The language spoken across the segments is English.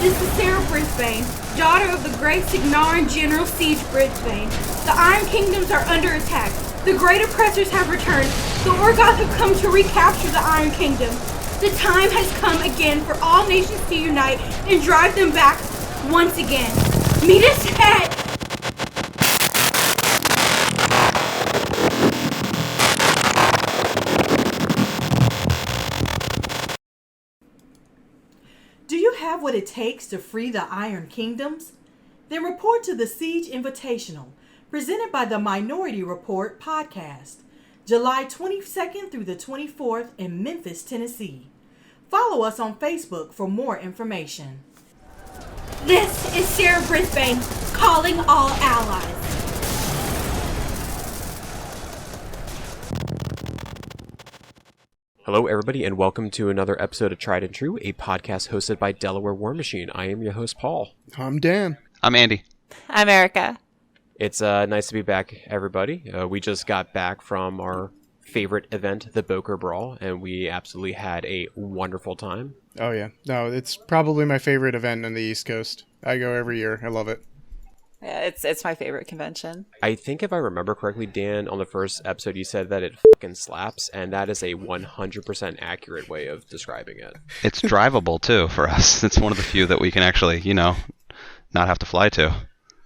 This is Sarah Brisbane, daughter of the great Signarin General Siege Brisbane. The Iron Kingdoms are under attack. The great oppressors have returned. The Orgoth have come to recapture the Iron Kingdom. The time has come again for all nations to unite and drive them back once again. Meet us at... Do you have what it takes to free the Iron Kingdoms? Then report to the Siege Invitational, presented by the Minority Report podcast, July 22nd through the 24th in Memphis, Tennessee. Follow us on Facebook for more information. This is Sarah Brisbane, calling all allies. Hello, everybody, and welcome to another episode of Tried and True, a podcast hosted by Delaware Warmachine. I am your host, Paul. I'm Dan. I'm Andy. I'm Erica. It's nice to be back, everybody. We just got back from our favorite event, the Bokur Brawl, and we absolutely had a wonderful time. Oh, yeah. No, it's probably my favorite event on the East Coast. I go every year. I love it. Yeah, it's my favorite convention. I think if I remember correctly, Dan, on the first episode, you said that it fucking slaps, and that is a 100% accurate way of describing it. It's drivable, too, for us. It's one of the few that we can actually, not have to fly to.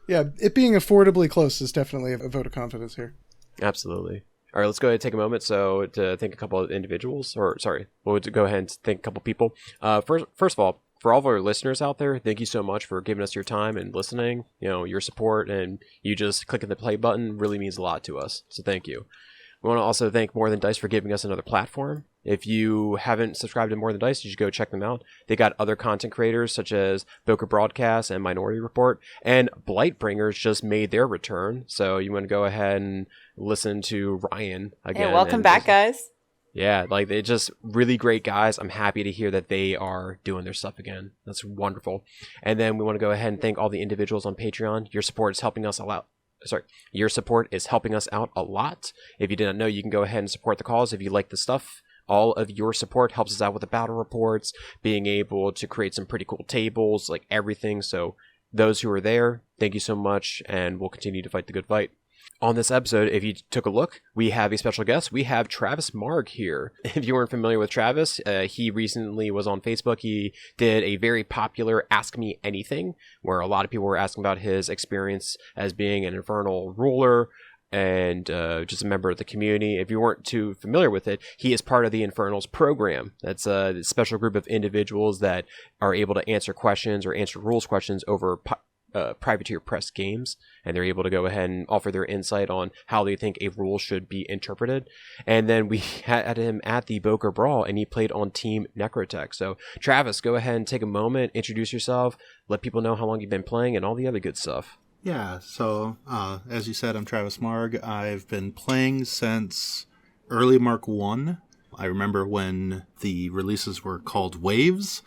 Yeah, it being affordably close is definitely a vote of confidence here. Absolutely. All right, let's go ahead and take a moment to thank a couple of individuals, we'll go ahead and thank a couple people. First of all, for all of our listeners out there, thank you so much for giving us your time and listening. Your support and you just clicking the play button really means a lot to us. So thank you. We want to also thank More Than Dice for giving us another platform. If you haven't subscribed to More Than Dice, you should go check them out. They got other content creators such as Bokur Broadcast and Minority Report, and Blightbringers just made their return. So you want to go ahead and listen to Ryan again. Yeah, welcome back, guys. Yeah, they're just really great guys. I'm happy to hear that they are doing their stuff again. That's wonderful. And then we want to go ahead and thank all the individuals on Patreon. Your support is helping us a lot. Your support is helping us out a lot. If you didn't know, you can go ahead and support the cause if you like the stuff. All of your support helps us out with the battle reports, being able to create some pretty cool tables, everything. So those who are there, thank you so much, and we'll continue to fight the good fight. On this episode, if you took a look, we have a special guest. We have Travis Marg here. If you weren't familiar with Travis, he recently was on Facebook. He did a very popular Ask Me Anything, where a lot of people were asking about his experience as being an Infernal ruler and just a member of the community. If you weren't too familiar with it, he is part of the Infernals program. That's a special group of individuals that are able to answer questions or answer rules questions over privateer press games, and they're able to go ahead and offer their insight on how they think a rule should be interpreted. And then we had him at the Bokur Brawl, and he played on Team Necrotech. So Travis, go ahead and take a moment, introduce yourself, let people know how long you've been playing, and all the other good stuff. Yeah, so as you said, I'm Travis Marg. I've been playing since early Mark 1. I remember when the releases were called Waves,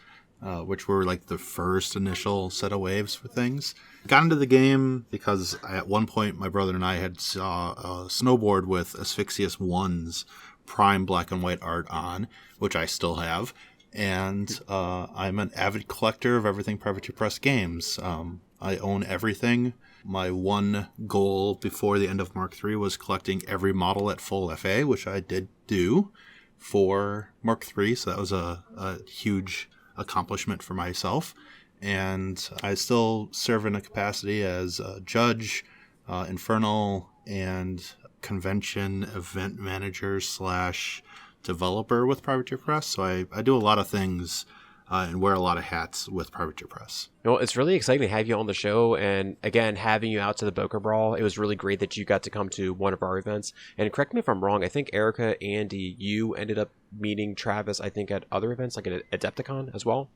which were the first initial set of waves for things. Got into the game because at one point my brother and I had saw a snowboard with Asphyxious 1's prime black and white art on, which I still have. And I'm an avid collector of everything Privateer Press games. I own everything. My one goal before the end of Mark 3 was collecting every model at full FA, which I did do for Mark 3. So that was a huge accomplishment for myself, and I still serve in a capacity as a judge, Infernal, and convention event manager / developer with Privateer Press. So I do a lot of things and wear a lot of hats with Privateer Press. Well, it's really exciting to have you on the show, and again, having you out to the Bokur Brawl. It was really great that you got to come to one of our events. And correct me if I'm wrong, I think Erica, Andy, you ended up meeting Travis, I think, at other events, like at Adepticon as well?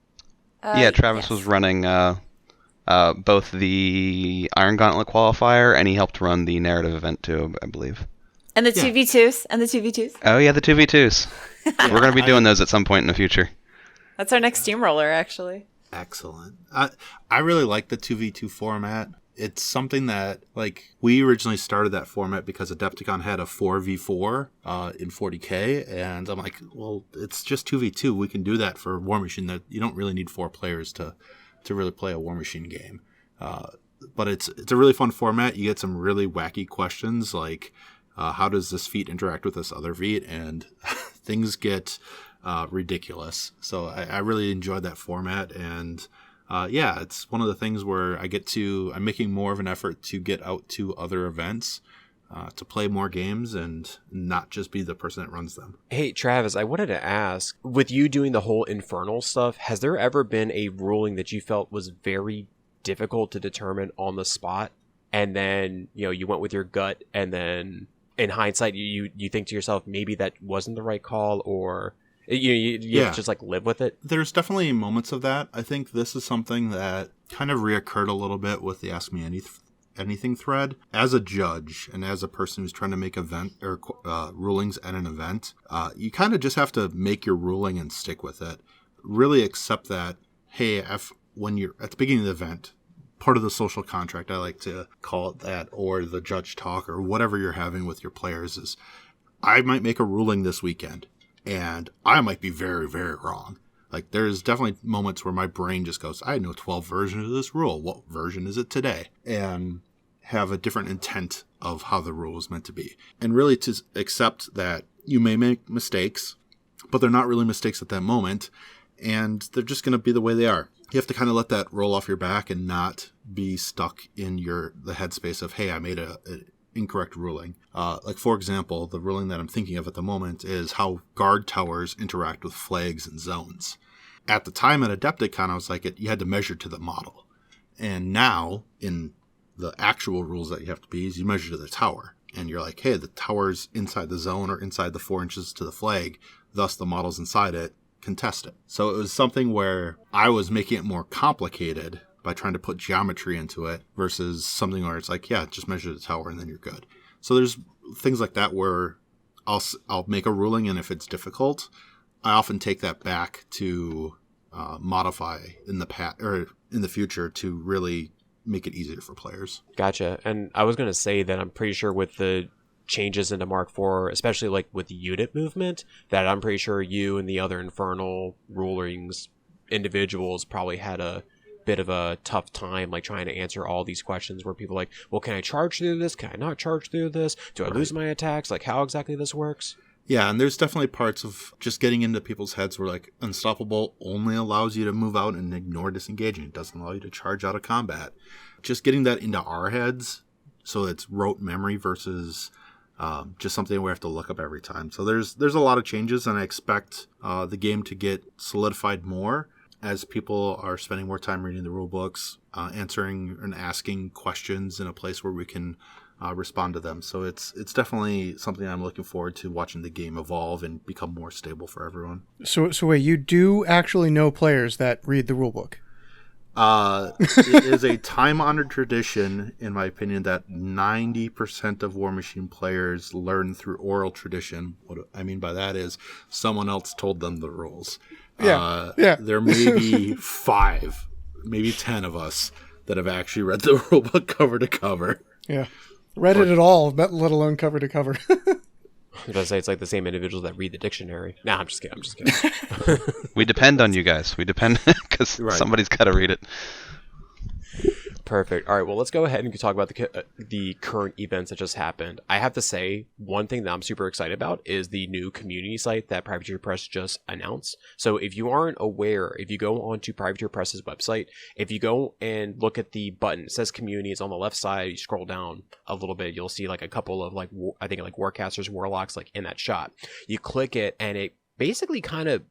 Yeah, Travis was running both the Iron Gauntlet qualifier, and he helped run the narrative event too, I believe. And the 2v2s. Oh, yeah, the 2v2s. We're going to be doing those at some point in the future. That's our next Steamroller, actually. Excellent. I really like the 2v2 format. It's something that, we originally started that format because Adepticon had a 4v4 in 40k, and I'm like, well, it's just 2v2. We can do that for Warmachine. That you don't really need 4 players to to really play a Warmachine game. But it's a really fun format. You get some really wacky questions like, how does this feat interact with this other feat? And things get ridiculous. So I really enjoyed that format. And yeah, it's one of the things where I'm making more of an effort to get out to other events, to play more games and not just be the person that runs them. Hey, Travis, I wanted to ask, with you doing the whole Infernal stuff, has there ever been a ruling that you felt was very difficult to determine on the spot, and then you went with your gut, and then in hindsight you think to yourself maybe that wasn't the right call, or you have to just like live with it? There's definitely moments of that. I think this is something that kind of reoccurred a little bit with the Ask Me Anything thread. As a judge and as a person who's trying to make event or rulings at an event, you kind of just have to make your ruling and stick with it. Really accept that, hey, when you're at the beginning of the event, part of the social contract, I like to call it that, or the judge talk, or whatever you're having with your players, is I might make a ruling this weekend, and I might be very, very wrong. Like, there's definitely moments where my brain just goes, I know 12 versions of this rule. What version is it today? And have a different intent of how the rule is meant to be. And really to accept that you may make mistakes, but they're not really mistakes at that moment, and they're just going to be the way they are. You have to kind of let that roll off your back and not be stuck in the headspace of, hey, I made an incorrect ruling. Like, for example, the ruling that I'm thinking of at the moment is how guard towers interact with flags and zones. At the time at Adepticon, I was like, you had to measure to the model. And now, in the actual rules that you have to be, is you measure to the tower. And you're like, hey, the tower's inside the zone or inside the 4 inches to the flag, thus the models inside it contest it. So it was something where I was making it more complicated by trying to put geometry into it versus something where it's like, yeah, just measure the tower and then you're good. So there's things like that where I'll make a ruling, and if it's difficult, I often take that back to modify in the future to really make it easier for players. Gotcha. And I was going to say that I'm pretty sure with the changes into Mark IV, especially like with the unit movement, that I'm pretty sure you and the other Infernal rulings individuals probably had a bit of a tough time like trying to answer all these questions where people are like, well, can I charge through this? Can I not charge through this? Do I lose my attacks? Like, how exactly this works? Yeah, and there's definitely parts of just getting into people's heads where, like, Unstoppable only allows you to move out and ignore disengaging. It doesn't allow you to charge out of combat. Just getting that into our heads so it's rote memory versus just something we have to look up every time. So there's a lot of changes, and I expect the game to get solidified more as people are spending more time reading the rule books, answering and asking questions in a place where we can respond to them. So it's definitely something I'm looking forward to, watching the game evolve and become more stable for everyone. So wait, you do actually know players that read the rulebook? It is a time-honored tradition, in my opinion, that 90% of Warmachine players learn through oral tradition. What I mean by that is someone else told them the rules. Yeah. There may be 5, maybe 10 of us that have actually read the rulebook cover to cover. Yeah. Read it at all, let alone cover to cover. I was going to say, it's like the same individuals that read the dictionary. Nah, I'm just kidding. We depend on you guys. We depend because somebody's got to read it. Perfect. All right, well, let's go ahead and talk about the current events that just happened. I have to say, one thing that I'm super excited about is the new community site that Privateer Press just announced. So if you aren't aware, if you go onto Privateer Press's website, if you go and look at the button, it says community, it's on the left side, you scroll down a little bit, you'll see like a couple of like, I think like Warcasters, Warlocks, like in that shot. You click it and it basically kind of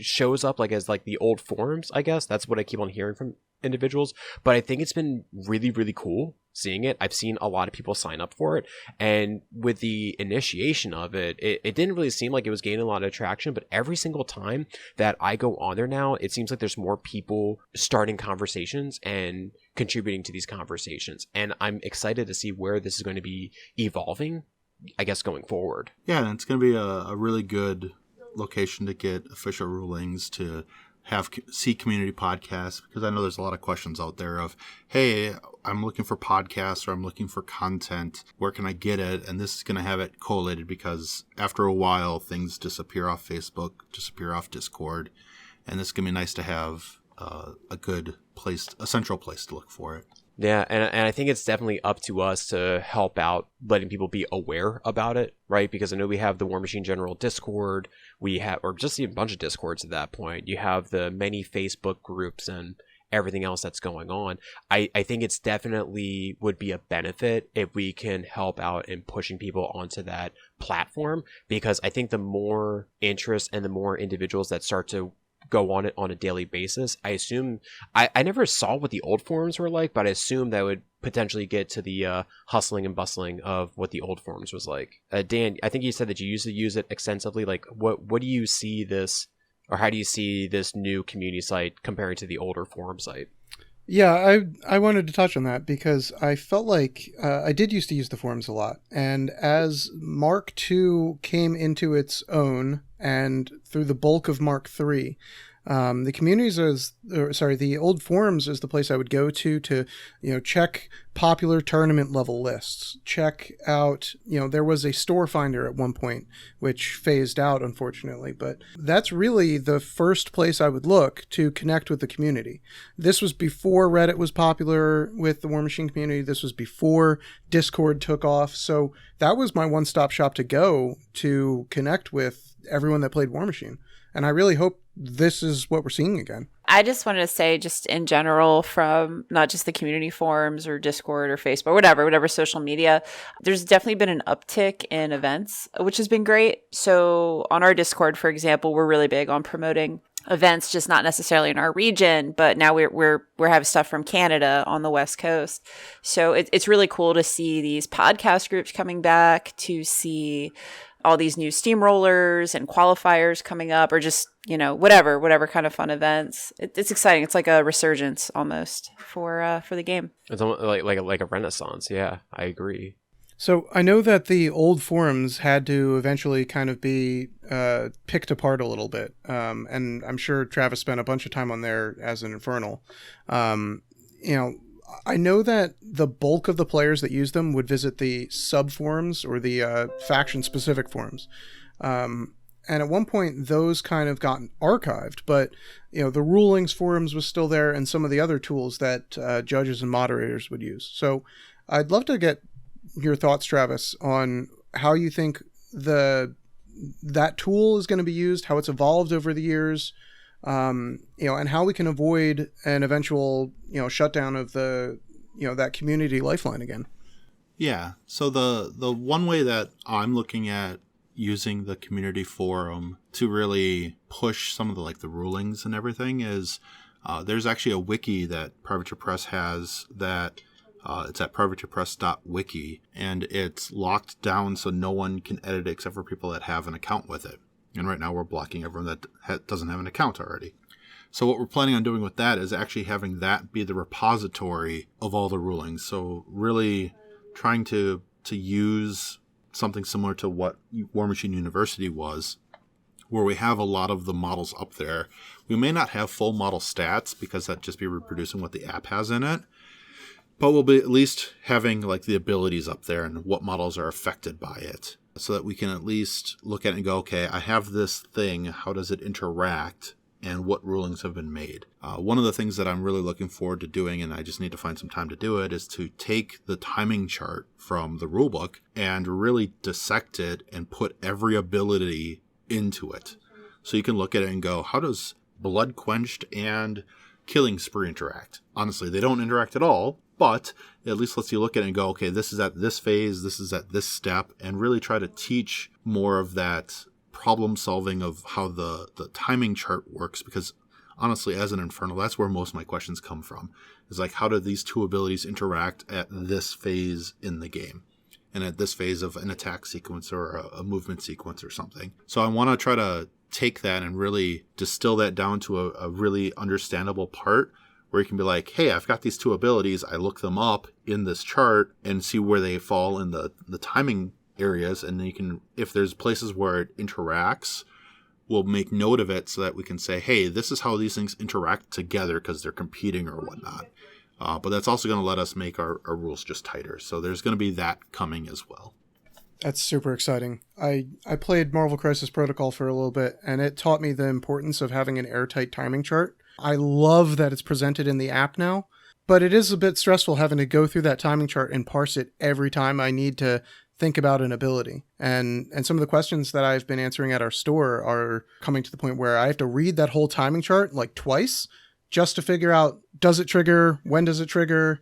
shows up like as like the old forums, I guess. That's what I keep on hearing from individuals, but I think it's been really, really cool seeing it. I've seen a lot of people sign up for it, and with the initiation of it, it didn't really seem like it was gaining a lot of traction, but every single time that I go on there now, it seems like there's more people starting conversations and contributing to these conversations, and I'm excited to see where this is going to be evolving, I guess, going forward. Yeah, and it's going to be a really good location to get official rulings, to see community podcasts, because I know there's a lot of questions out there of, hey, I'm looking for podcasts or I'm looking for content. Where can I get it? And this is going to have it collated, because after a while, things disappear off Facebook, disappear off Discord. And this is going to be nice to have a good central place to look for it. Yeah, and I think it's definitely up to us to help out letting people be aware about it, right? Because I know we have the Warmachine General Discord, or just a bunch of Discords at that point. You have the many Facebook groups and everything else that's going on. I think it's definitely would be a benefit if we can help out in pushing people onto that platform, because I think the more interest and the more individuals that start to go on it on a daily basis, I assume I never saw what the old forums were like, but I assume that would potentially get to the hustling and bustling of what the old forums was like. Dan, I think you said that you used to use it extensively. Like, what do you see this, or how do you see this new community site comparing to the older forum site? Yeah, I wanted to touch on that because I felt like I did used to use the forums a lot. And as Mark II came into its own, and through the bulk of Mark III, the communities the old forums is the place I would go to check popular tournament level lists, check out, there was a store finder at one point, which phased out, unfortunately, but that's really the first place I would look to connect with the community. This was before Reddit was popular with the Warmachine community. This was before Discord took off. So that was my one-stop shop to go to connect with everyone that played Warmachine. And I really hope this is what we're seeing again. I just wanted to say, just in general, from not just the community forums or Discord or Facebook, whatever social media, there's definitely been an uptick in events, which has been great. So on our Discord, for example, we're really big on promoting events, just not necessarily in our region, but now we're having stuff from Canada on the West Coast. So it's really cool to see these podcast groups coming back, to see all these new Steamrollers and qualifiers coming up, or just, whatever kind of fun events. It's exciting. It's like a resurgence almost for the game. It's almost like a renaissance. Yeah, I agree. So I know that the old forums had to eventually kind of be picked apart a little bit. And I'm sure Travis spent a bunch of time on there as an Infernal. I know that the bulk of the players that use them would visit the sub forums or the faction specific forums. And at one point those kind of got archived, but the rulings forums was still there, and some of the other tools that judges and moderators would use. So I'd love to get your thoughts, Travis, on how you think that tool is going to be used, how it's evolved over the years, and how we can avoid an eventual, shutdown of that community lifeline again. Yeah. So the one way that I'm looking at using the community forum to really push some of the rulings and everything is there's actually a wiki that Privateer Press has that it's at privateerpress.wiki, and it's locked down so no one can edit it except for people that have an account with it. And right now we're blocking everyone that doesn't have an account already. So what we're planning on doing with that is actually having that be the repository of all the rulings. So really trying to use something similar to what Warmachine University was, where we have a lot of the models up there. We may not have full model stats because that'd just be reproducing what the app has in it, but we'll be at least having the abilities up there and what models are affected by it, so that we can at least look at it and go, okay, I have this thing, how does it interact, and what rulings have been made. One of the things that I'm really looking forward to doing, and I just need to find some time to do it, is to take the timing chart from the rulebook and really dissect it and put every ability into it. So you can look at it and go, how does Blood Quenched and Killing Spree interact? Honestly, they don't interact at all, but it at least lets you look at it and go, okay, this is at this phase, this is at this step, and really try to teach more of that problem solving of how the timing chart works. Because honestly, as an Infernal, that's where most of my questions come from, is how do these two abilities interact at this phase in the game, and at this phase of an attack sequence or a movement sequence or something. So I want to try to take that and really distill that down to a really understandable part, where you can be like, hey, I've got these two abilities. I look them up in this chart and see where they fall in the timing areas. And then you can, if there's places where it interacts, we'll make note of it so that we can say, hey, this is how these things interact together because they're competing or whatnot. But that's also going to let us make our rules just tighter. So there's going to be that coming as well. That's super exciting. I played Marvel Crisis Protocol for a little bit, and it taught me the importance of having an airtight timing chart. I love that it's presented in the app now, but it is a bit stressful having to go through that timing chart and parse it every time I need to think about an ability. And some of the questions that I've been answering at our store are coming to the point where I have to read that whole timing chart like twice just to figure out, does it trigger? When does it trigger?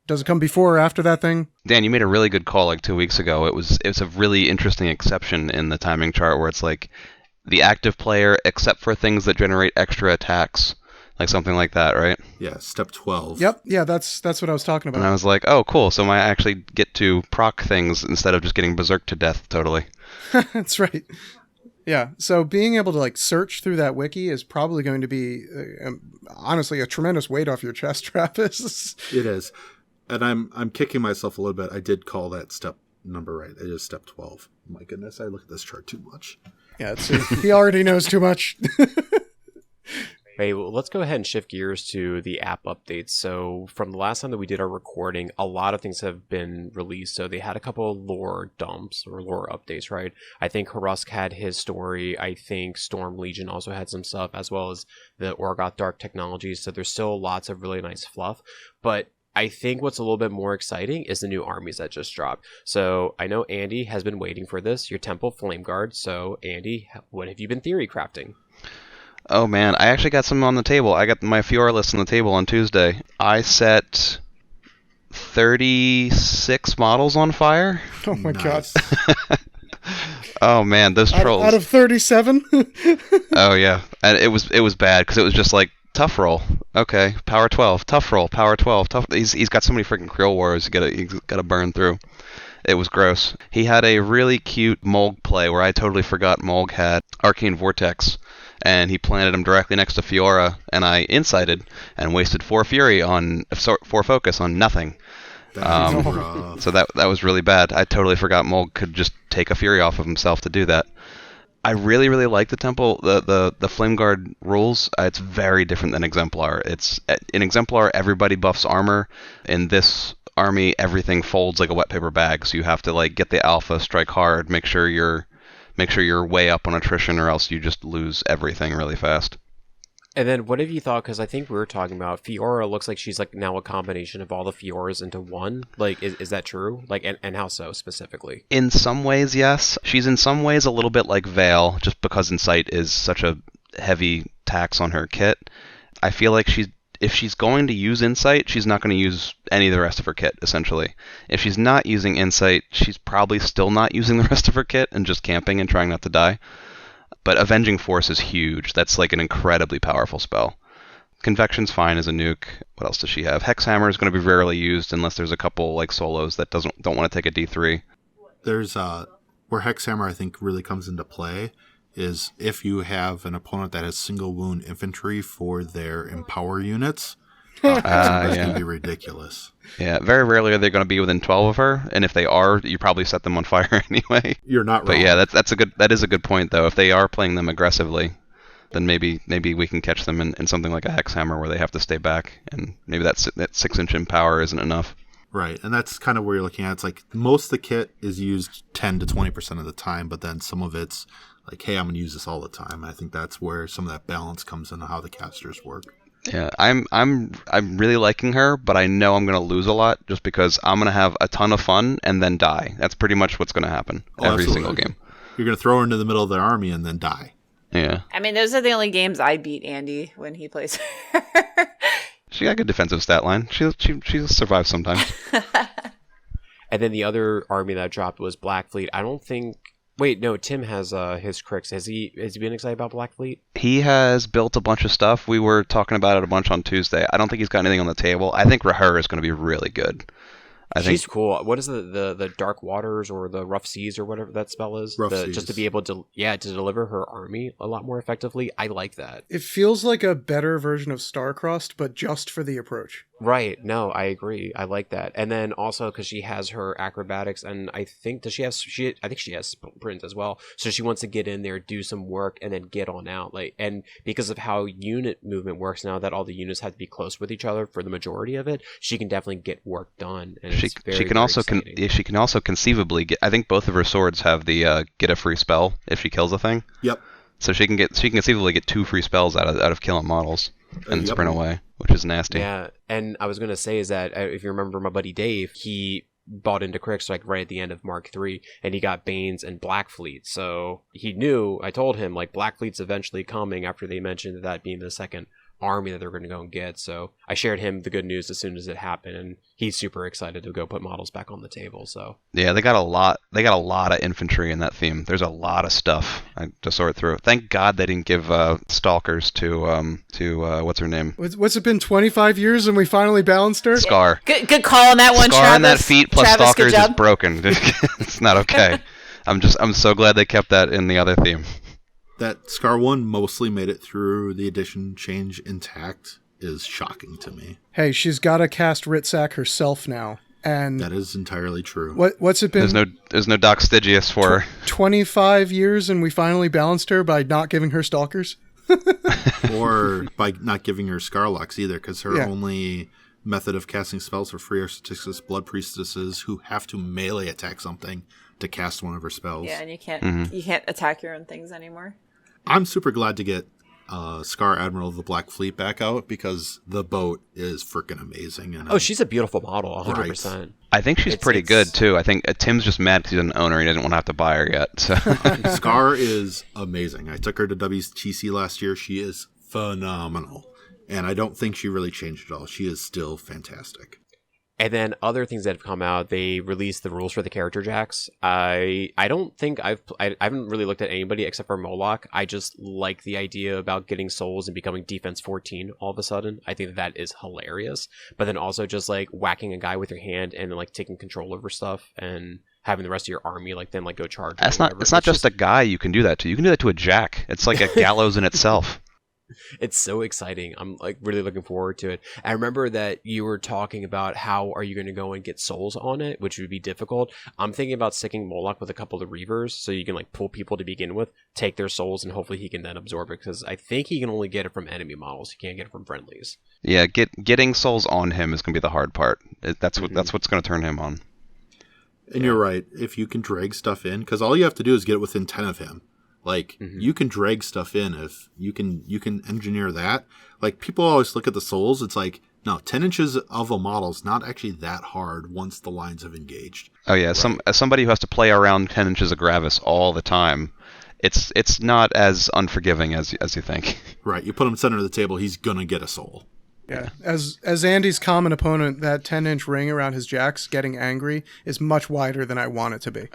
Does it come before or after that thing? Dan, you made a really good call like 2 weeks ago. It was a really interesting exception in the timing chart where it's like the active player, except for things that generate extra attacks, like something like that, right? Yeah, step 12. Yep. Yeah, that's what I was talking about. And I was like, oh, cool. So I actually get to proc things instead of just getting berserked to death totally. That's right. Yeah, so being able to like search through that wiki is probably going to be, honestly, a tremendous weight off your chest, Travis. It is. And I'm kicking myself a little bit. I did call that step number right. It is step 12. My goodness, I look at this chart too much. Yeah, he already knows too much. Hey, well, let's go ahead and shift gears to the app updates. So from the last time that we did our recording, a lot of things have been released. So they had a couple of lore dumps or lore updates, right? I think Harusk had his story. I think Storm Legion also had some stuff, as well as the Orgoth Dark Technologies. So there's still lots of really nice fluff. But I think what's a little bit more exciting is the new armies that just dropped. So I know Andy has been waiting for this, your Temple Flame Guard. So Andy, what have you been theory crafting? Oh man, I actually got some on the table. I got my Fiora list on the table on Tuesday. I set 36 models on fire. Oh my god. Oh man, those trolls. Out of 37? Oh yeah, and it was bad because it was just like tough roll. Okay, power 12, tough roll, power 12, tough. He's got so many freaking Creel Warriors he's got to burn through. It was gross. He had a really cute Mulg play where I totally forgot Mulg had Arcane Vortex, and he planted him directly next to Fiora, and I incited and wasted 4 focus on nothing. So that was really bad. I totally forgot Mulg could just take a Fury off of himself to do that. I really, really like the Temple, the Flame Guard rules. It's very different than Exemplar. In Exemplar, everybody buffs armor. In this army, everything folds like a wet paper bag. So you have to like get the alpha, strike hard, make sure you're way up on attrition, or else you just lose everything really fast. And then what have you thought? Because I think we were talking about Fiora looks like she's like now a combination of all the Fioras into one. Like, is that true? Like, and how so specifically? In some ways, yes. She's in some ways a little bit like Veil, just because Insight is such a heavy tax on her kit. I feel like if she's going to use Insight, she's not going to use any of the rest of her kit, essentially. If she's not using Insight, she's probably still not using the rest of her kit and just camping and trying not to die. But Avenging Force is huge. That's like an incredibly powerful spell. Convection's fine as a nuke. What else does she have? Hexhammer is going to be rarely used unless there's a couple like solos that don't want to take a D3. There's where Hexhammer I think really comes into play is if you have an opponent that has single wound infantry for their empower units. That's going to be ridiculous. Yeah, very rarely are they going to be within 12 of her, and if they are, you probably set them on fire anyway. You're not wrong. But yeah, that is a good point though. If they are playing them aggressively, then maybe we can catch them in something like a Hexhammer where they have to stay back, and maybe that 6-inch empower isn't enough. Right, and that's kind of where you're looking at. It's like most of the kit is used 10 to 20% of the time, but then some of it's like, hey, I'm going to use this all the time. I think that's where some of that balance comes into how the casters work. Yeah, I'm really liking her, but I know I'm going to lose a lot just because I'm going to have a ton of fun and then die. That's pretty much what's going to happen every single game. You're going to throw her into the middle of their army and then die. Yeah. I mean, those are the only games I beat Andy when he plays her. She got a good defensive stat line. She'll survive sometimes. And then the other army that dropped was Black Fleet. I don't think... Wait, no, Tim has his Crix. Has he been excited about Black Fleet? He has built a bunch of stuff. We were talking about it a bunch on Tuesday. I don't think he's got anything on the table. I think Rahur is going to be really good. She's cool. What is the Dark Waters or the Rough Seas or whatever that spell is? Seas. Just to be able to deliver her army a lot more effectively. I like that. It feels like a better version of Starcrossed, but just for the approach. Right. No, I agree. I like that. And then also because she has her acrobatics, and I think she has sprint as well. So she wants to get in there, do some work, and then get on out. And because of how unit movement works now, that all the units have to be close with each other for the majority of it, she can definitely get work done. And she can also conceivably get. I think both of her swords have the get a free spell if she kills a thing. Yep. So she can conceivably get 2 free spells out of killing models. and Yep. sprint away, which is nasty. Yeah, and I was going to say is that if you remember my buddy Dave, he bought into Crix like right at the end of Mark III, and he got Banes and Black Fleet. So he knew, I told him, like, Black Fleet's eventually coming after they mentioned that being the second army that they're going to go and get. So I shared him the good news as soon as it happened, and he's super excited to go put models back on the table. So Yeah, they got a lot of infantry in that theme. There's a lot of stuff to sort through. Thank God they didn't give stalkers to what's her name? What's it been, 25 years and we finally balanced her? Scar. Good call on that one, Scar Travis. in that feat plus Travis, good stalkers is job. broken. It's not okay. I'm so glad they kept that in the other theme. That Scar 1 mostly made it through the edition change intact is shocking to me. Hey, she's got to cast Ritsack herself now. And That is entirely true. what's it been? There's no Doc Stygius for her. 25 years and we finally balanced her by not giving her stalkers? Or by not giving her Scarlocks either, because her Yeah. only method of casting spells for free are Styxis Blood Priestesses who have to melee attack something to cast one of her spells. Yeah, and you can't attack your own things anymore. I'm super glad to get Scar Admiral of the Black Fleet back out because the boat is freaking amazing. And she's a beautiful model, 100%. I think she's pretty good too. I think Tim's just mad because he's an owner. He doesn't want to have to buy her yet. So. Scar is amazing. I took her to WTC last year. She is phenomenal. And I don't think she really changed at all. She is still fantastic. And then other things that have come out, they released the rules for the character jacks. I don't think I haven't really looked at anybody except for Moloch. I just like the idea about getting souls and becoming defense 14 all of a sudden. I think that is hilarious. But then also just like whacking a guy with your hand and like taking control over stuff and having the rest of your army like then like go charge. It's not just a guy you can do that to. You can do that to a jack. It's like a gallows in itself. It's so exciting. I'm like really looking forward to it. I remember that you were talking about how are you going to go and get souls on it, which would be difficult. I'm thinking about sticking Moloch with a couple of Reavers so you can like pull people to begin with, take their souls, and hopefully he can then absorb it because I think he can only get it from enemy models. He can't get it from friendlies. Yeah, getting souls on him is going to be the hard part. That's what's going to turn him on. And you're right. If you can drag stuff in, because all you have to do is get it within 10 of him. Like, you can drag stuff in if you can engineer that. Like, people always look at the souls. It's like, no, 10 inches of a model is not actually that hard once the lines have engaged. Oh, yeah. Right. As somebody who has to play around 10 inches of Gravis all the time, it's not as unforgiving as you think. Right. You put him center of the table, he's going to get a soul. Yeah. As Andy's common opponent, that 10-inch ring around his jacks getting angry is much wider than I want it to be.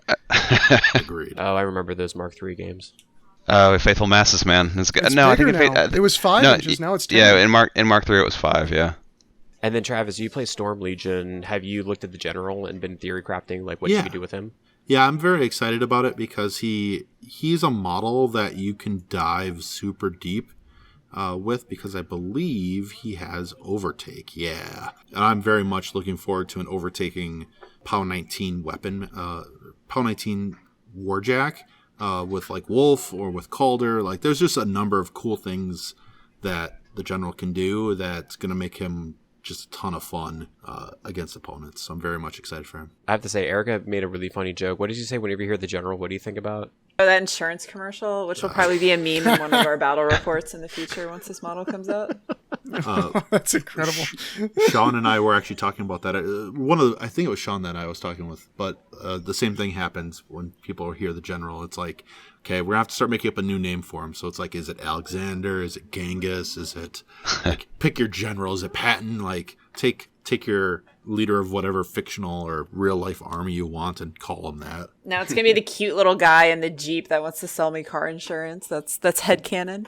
Agreed. Oh, I remember those Mark III games. Oh, Faithful Masses, man. It's good. It's No, I bigger think now. It was 5 inches, now it's 10. Yeah, in Mark 3 it was 5, yeah. And then Travis, you play Storm Legion. Have you looked at the general and been theory crafting like what you could do with him? Yeah, I'm very excited about it because he's a model that you can dive super deep with because I believe he has Overtake. Yeah. And I'm very much looking forward to an overtaking POW 19 weapon, POW 19 Warjack with like Wolf or with Calder. Like there's just a number of cool things that the general can do that's going to make him just a ton of fun against opponents. So I'm very much excited for him. I have to say, Erica made a really funny joke. What did you say whenever you hear the general? What do you think about? Oh, that insurance commercial, which will probably be a meme in one of our battle reports in the future once this model comes out. That's incredible. Sean and I were actually talking about that. I think it was Sean that I was talking with, but the same thing happens when people hear the general. It's like, okay, we're gonna have to start making up a new name for him. So it's like, is it Alexander? Is it Genghis? Is it like pick your general? Is it Patton? Like take your leader of whatever fictional or real life army you want and call him that. Now it's gonna be the cute little guy in the Jeep that wants to sell me car insurance. That's headcanon.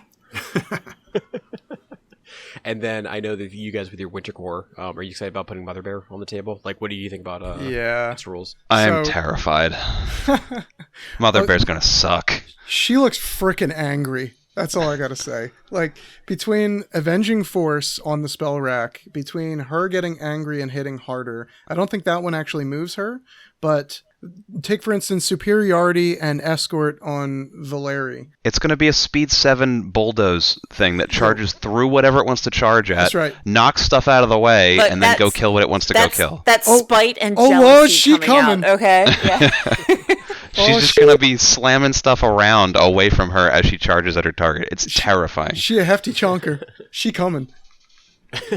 And then I know that you guys with your Winter Core, are you excited about putting Mother Bear on the table? Like, what do you think about its rules? I am terrified. Mother Bear's gonna suck. She looks frickin' angry. That's all I gotta say. Like, between Avenging Force on the spell rack, between her getting angry and hitting harder, I don't think that one actually moves her, but take, for instance, Superiority and Escort on Valeri. It's going to be a Speed 7 bulldoze thing that charges through whatever it wants to charge at, That's right. knocks stuff out of the way, But and then go kill what it wants to go kill. That's spite and oh, jealousy Lord, she coming out, okay? Yeah. She's just going to be slamming stuff around away from her as she charges at her target. It's terrifying. She a hefty chonker. She coming.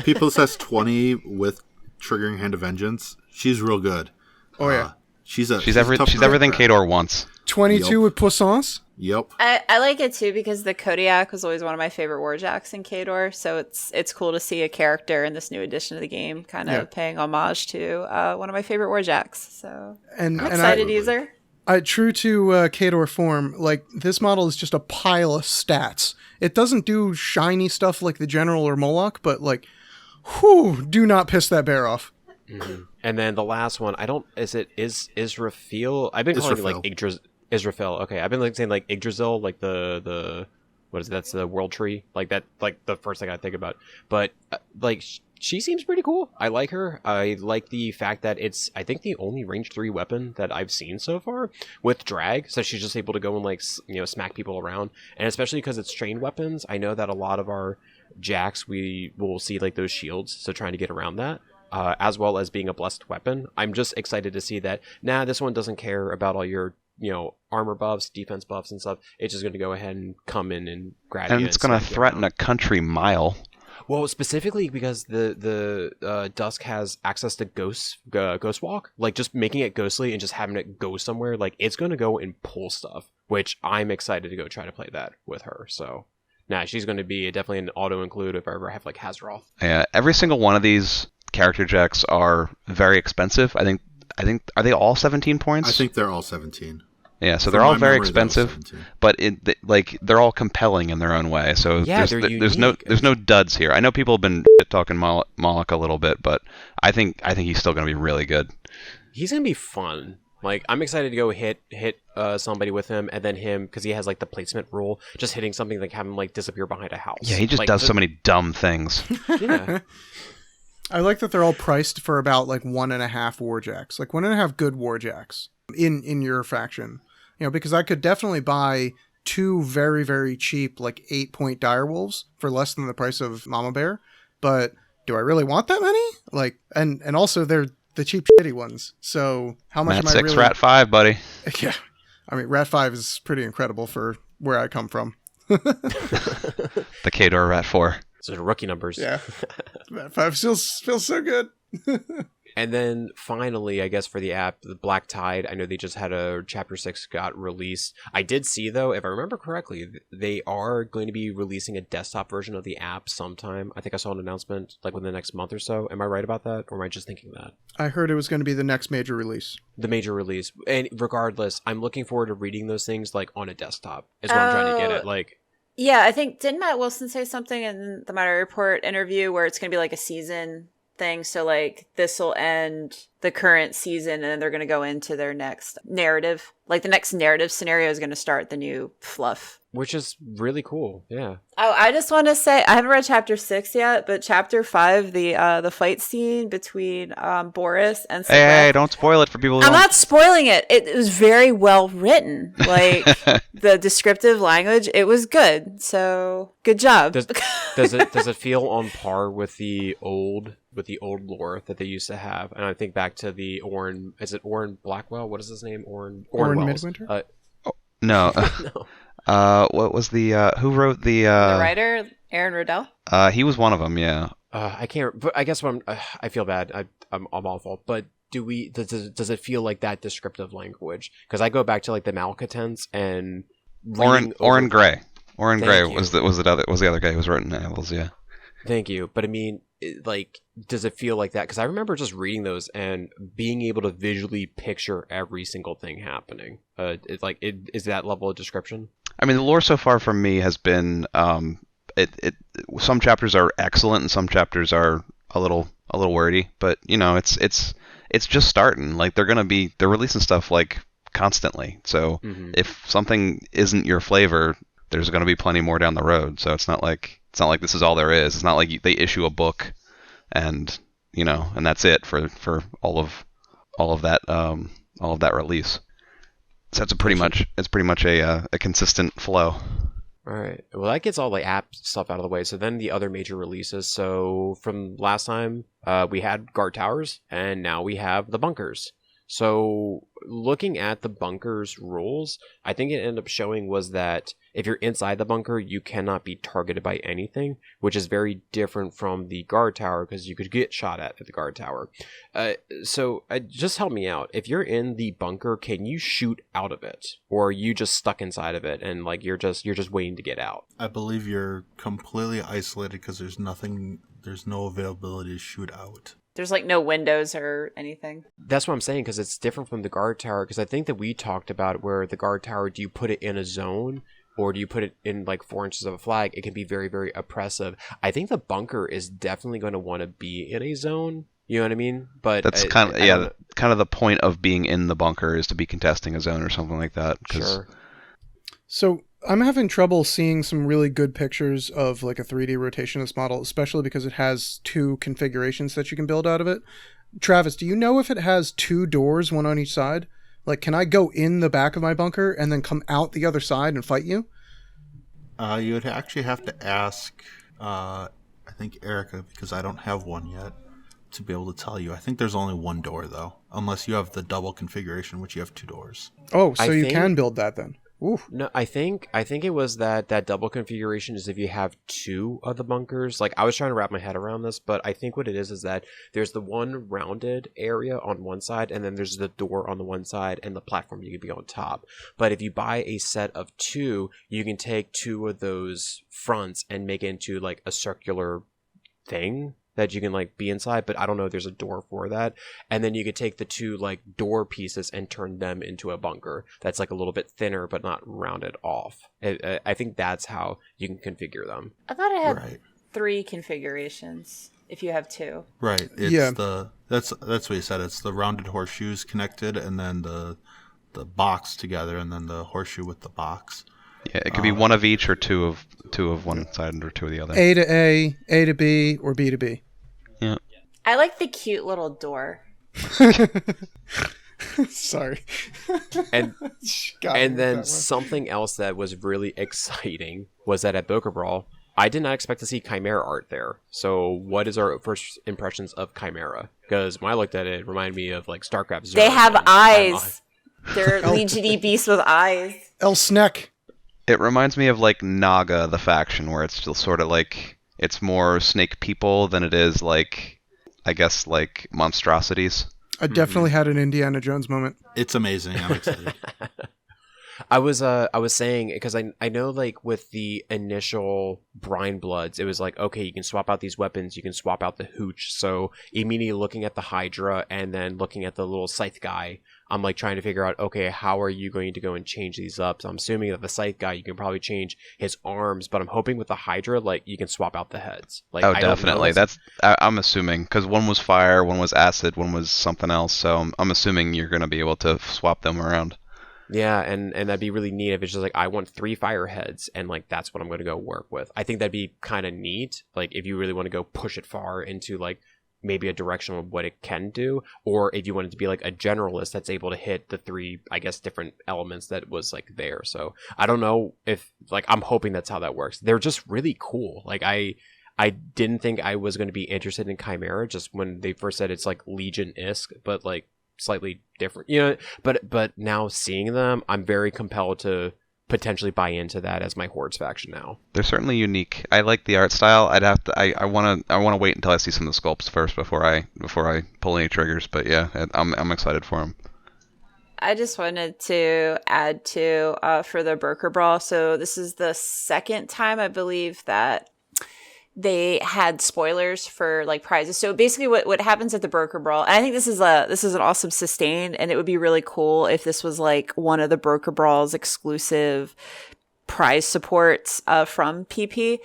People says 20 with triggering Hand of Vengeance. She's real good. Oh yeah. She's everything Kador wants. 22 with puissance. Yep. I like it too because the Kodiak was always one of my favorite warjacks in Kador, so it's cool to see a character in this new edition of the game kind of paying homage to one of my favorite warjacks. So I'm excited to use her. True to Kador form, like this model is just a pile of stats. It doesn't do shiny stuff like the General or Moloch, but like, whew, do not piss that bear off. Mm-hmm. And then the last one, Israfil? I've been calling it like Israfil. Okay, I've been like saying like Yggdrasil, like the what is it? That's the world tree, like that, like the first thing I think about. But like she seems pretty cool. I like her. I like the fact that it's I think the only range 3 weapon that I've seen so far with drag. So she's just able to go and like smack people around, and especially because it's trained weapons. I know that a lot of our jacks we will see like those shields, so trying to get around that. As well as being a blessed weapon. I'm just excited to see that, this one doesn't care about all your, armor buffs, defense buffs and stuff. It's just going to go ahead and come in and grab you. And it's going to threaten a country mile. Well, specifically because the Dusk has access to Ghost Walk, like just making it ghostly and just having it go somewhere, like it's going to go and pull stuff, which I'm excited to go try to play that with her, so... she's going to be definitely an auto-include if I ever have, like, Hazaroth. Yeah, every single one of these character jacks are very expensive. I think are they all 17 points? I think they're all 17. Yeah, so they're all very expensive, but they're all compelling in their own way. So there's no duds here. I know people have been talking Moloch a little bit, but I think he's still going to be really good. He's going to be fun. Like, I'm excited to go hit somebody with him, and then him, because he has, like, the placement rule, just hitting something, like, have him, like, disappear behind a house. Yeah, he just does so many dumb things. Yeah. I like that they're all priced for about, like, 1.5 warjacks. Like, 1.5 good warjacks in your faction. Because I could definitely buy 2 very, very cheap, like, 8-point direwolves for less than the price of Mama Bear. But do I really want that many? Like, and also they're the cheap shitty ones. So how much Rat am I 6, really... Rat 5, buddy. Yeah. I mean, Rat 5 is pretty incredible for where I come from. The Kador Rat 4. So rookie numbers. Yeah. Rat 5 feels so good. And then finally, I guess for the app, the Black Tide, I know they just had a Chapter 6 got released. I did see, though, if I remember correctly, they are going to be releasing a desktop version of the app sometime. I think I saw an announcement, like, within the next month or so. Am I right about that? Or am I just thinking that? I heard it was going to be the next major release. The major release. And regardless, I'm looking forward to reading those things, like, on a desktop, is what I'm trying to get at. Like... Yeah, I think, didn't Matt Wilson say something in the Minority Report interview where it's going to be like a season thing? So like this will end the current season and then they're going to go into their next narrative. Like the next narrative scenario is going to start the new fluff. Which is really cool, yeah. Oh, I just want to say, I haven't read Chapter 6 yet, but Chapter 5, the fight scene between Boris and Sigrid. Hey, don't spoil it for people. I'm not spoiling it. It was very well written. Like, the descriptive language, it was good. So, good job. Does it feel on par with the old lore that they used to have? And I think back to the Oren, is it Oren Blackwell? What is his name? Oren Midwinter? No. No. What was the who wrote the writer Aaron Rodell? He was one of them, yeah. I can't. But I guess I feel bad. I'm awful. But does it feel like that descriptive language? Because I go back to like the Malcontents and Oren Gray. Oren Gray was the other guy who was writing novels, yeah. Thank you. But I mean, does it feel like that? Because I remember just reading those and being able to visually picture every single thing happening. Is that level of description? I mean, the lore so far from me has been, some chapters are excellent and some chapters are a little wordy, but it's just starting. Like they're releasing stuff like constantly. So if something isn't your flavor, there's going to be plenty more down the road. So it's not like this is all there is. It's not like they issue a book and that's it for all of that release. So it's pretty much a consistent flow. All right. Well, that gets all the app stuff out of the way. So then the other major releases. So from last time, we had Guard Towers, and now we have the Bunkers. So looking at the bunker's rules, I think it ended up showing was that if you're inside the bunker, you cannot be targeted by anything, which is very different from the guard tower because you could get shot at the guard tower. So just help me out. If you're in the bunker, can you shoot out of it, or are you just stuck inside of it and like you're just waiting to get out? I believe you're completely isolated because there's no availability to shoot out. There's like no windows or anything. That's what I'm saying, because it's different from the guard tower, because I think that we talked about where the guard tower, do you put it in a zone or do you put it in like 4 inches of a flag? It can be very, very oppressive. I think the bunker is definitely going to want to be in a zone. You know what I mean? But that's kind of the point of being in the bunker is to be contesting a zone or something like that. Sure. So I'm having trouble seeing some really good pictures of like a 3D rotationist model, especially because it has 2 configurations that you can build out of it. Travis, do you know if it has 2 doors, one on each side? Like, can I go in the back of my bunker and then come out the other side and fight you? You would actually have to ask, I think, Erica, because I don't have one yet, to be able to tell you. I think there's only 1 door, though, unless you have the double configuration, which you have 2 doors. Oh, so you can build that then. Oof. No, I think it was that double configuration is if you have 2 of the bunkers. Like, I was trying to wrap my head around this, but I think what it is that there's the one rounded area on one side, and then there's the door on the one side, and the platform you can be on top. But if you buy a set of 2, you can take 2 of those fronts and make it into like a circular thing that you can like be inside, but I don't know if there's a door for that. And then you could take the 2 like door pieces and turn them into a bunker that's like a little bit thinner but not rounded off. I think that's how you can configure them. I thought it had Right. 3 configurations if you have 2. Right. It's that's what you said. It's the rounded horseshoes connected, and then the box together, and then the horseshoe with the box. Yeah, it could be 1 of each, or two of one side and 2 of the other. A to A to B, or B to B. Yeah. I like the cute little door. Sorry. And God, and then that one. something else that was really exciting was that at Bokur Brawl, I did not expect to see Chimera art there. So what is our first impressions of Chimera? Because when I looked at it, it reminded me of like StarCraft Zero. They have eyes. They're Legion beasts with eyes. El Sneck. It reminds me of like Naga, the faction, where it's still sort of like it's more snake people than it is like, I guess, like monstrosities. I definitely had an Indiana Jones moment. It's amazing. I'm excited. I was saying, because I know like with the initial Brine Bloods, it was like, okay, you can swap out these weapons, you can swap out the hooch. So immediately looking at the Hydra and then looking at the little scythe guy, I'm like trying to figure out, okay, how are you going to go and change these up? So I'm assuming that the scythe guy, you can probably change his arms, but I'm hoping with the Hydra, like you can swap out the heads. Like, Oh, I don't definitely. know. I'm assuming, because one was fire, one was acid, one was something else. So I'm assuming you're going to be able to swap them around. Yeah, and that'd be really neat if it's just like, I want 3 fire heads, and like that's what I'm going to go work with. I think that'd be kind of neat, like if you really want to go push it far into like maybe a direction of what it can do, or if you want it to be like a generalist that's able to hit the 3, I guess, different elements that was like there. So I don't know if, like, I'm hoping that's how that works. They're just really cool. Like I didn't think I was going to be interested in Chimera just when they first said it's like Legion-esque, but like slightly different, you know. But now seeing them, I'm very compelled to potentially buy into that as my Hordes faction now. They're certainly unique. I like the art style. I want to wait until I see some of the sculpts first before I pull any triggers. But yeah, I'm excited for them. I just wanted to add to for the Bokur Brawl. So this is the second time I believe that they had spoilers for like prizes. So basically what happens at the Bokur Brawl, and I think this is an awesome sustain, and it would be really cool if this was like one of the Bokur Brawl's exclusive prize supports from PP.